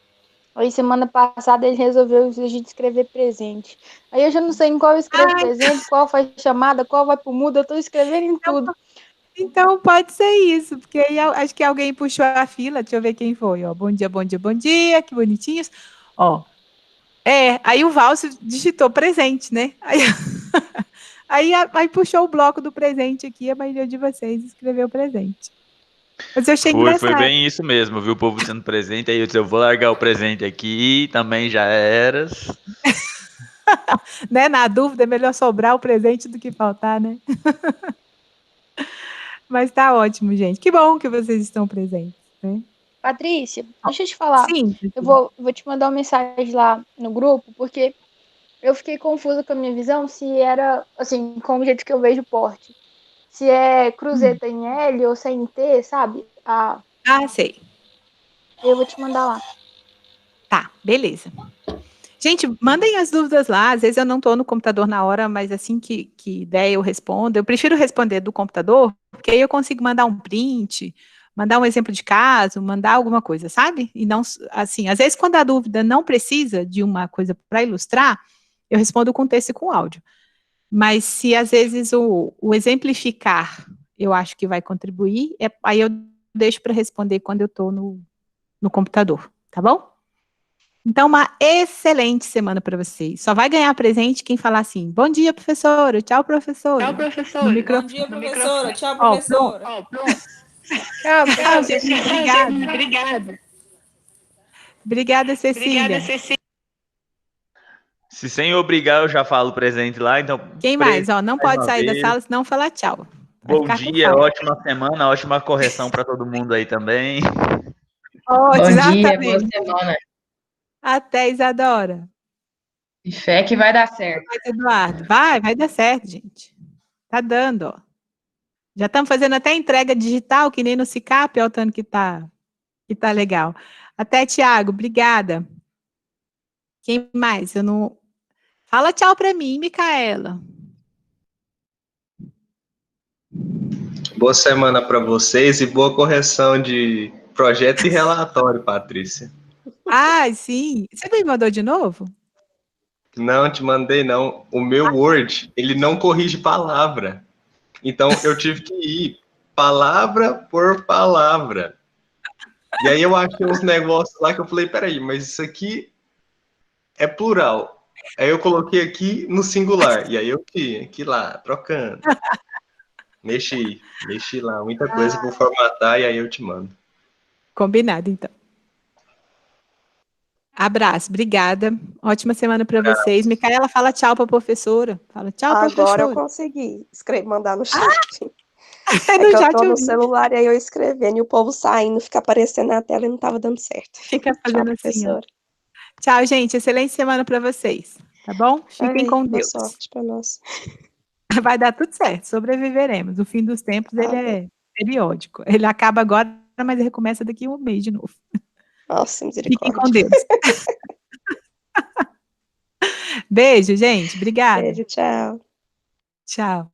Aí, semana passada, ele resolveu a gente escrever presente. Aí, eu já não sei em qual eu escrevo presente, qual faz chamada, qual vai pro mudo. Eu tô escrevendo em tudo. Então, pode ser isso, porque aí acho que alguém puxou a fila, deixa eu ver quem foi, ó, bom dia, bom dia, bom dia, que bonitinhos, ó, aí o Valso digitou presente, né, aí puxou o bloco do presente aqui, a maioria de vocês escreveu presente. Mas eu achei engraçado. Foi bem isso mesmo, viu, o povo dizendo presente, aí eu disse, eu vou largar o presente aqui, também já eras. Né, na dúvida, é melhor sobrar o presente do que faltar, né? Mas tá ótimo, gente. Que bom que vocês estão presentes, né? Patrícia, deixa eu te falar. Sim. Eu vou te mandar uma mensagem lá no grupo, porque eu fiquei confusa com a minha visão, se era, assim, com o jeito que eu vejo o porte. Se é cruzeta em L ou se é em T, sabe? Sei. Eu vou te mandar lá. Tá, beleza. Gente, mandem as dúvidas lá, às vezes eu não estou no computador na hora, mas assim que der eu respondo. Eu prefiro responder do computador, porque aí eu consigo mandar um print, mandar um exemplo de caso, mandar alguma coisa, sabe? E não, assim, às vezes quando a dúvida não precisa de uma coisa para ilustrar, eu respondo com texto e com áudio. Mas se às vezes o exemplificar eu acho que vai contribuir, aí eu deixo para responder quando eu estou no computador, tá bom? Então, uma excelente semana para vocês. Só vai ganhar presente quem falar assim, bom dia, professora, tchau, professora. Tchau, professora. Bom dia, professora. Tchau, professora. Tchau, gente. Obrigada. Obrigada, Cecília. Se sem obrigar, eu já falo presente lá, então... Quem mais? Não pode sair da sala, senão falar tchau. Bom dia, ótima semana, ótima correção para todo mundo aí também. Bom dia, boa semana. Até, Isadora. De fé que vai dar certo. Eduardo, vai dar certo, gente. Tá dando, ó. Já estamos fazendo até entrega digital, que nem no SICAP, ó, o tanto que tá legal. Até, Tiago, obrigada. Quem mais? Fala tchau para mim, Micaela. Boa semana para vocês e boa correção de projeto e relatório, Patrícia. Sim. Você me mandou de novo? Não, te mandei não. O meu Word, ele não corrige palavra. Então, eu tive que ir palavra por palavra. E aí eu achei uns negócios lá que eu falei, peraí, mas isso aqui é plural. Aí eu coloquei aqui no singular. E aí eu tinha que ir lá, trocando. Mexi lá, muita coisa por formatar e aí eu te mando. Combinado, então. Abraço, obrigada. Ótima semana para vocês. Micaela, fala tchau para a professora. Fala tchau, professora. Agora eu consegui mandar no chat. Eu tô no celular e aí eu escrevendo e o povo saindo, fica aparecendo na tela e não estava dando certo. Fica fazendo tchau, professora. Tchau, gente. Excelente semana para vocês. Tá bom? Fiquem com Deus. Boa sorte para nós. Vai dar tudo certo. Sobreviveremos. O fim dos tempos, ele é periódico. Ele acaba agora, mas ele recomeça daqui a um mês de novo. Nossa, misericórdia. Fiquem com Deus. Beijo, gente. Obrigada. Beijo, tchau. Tchau.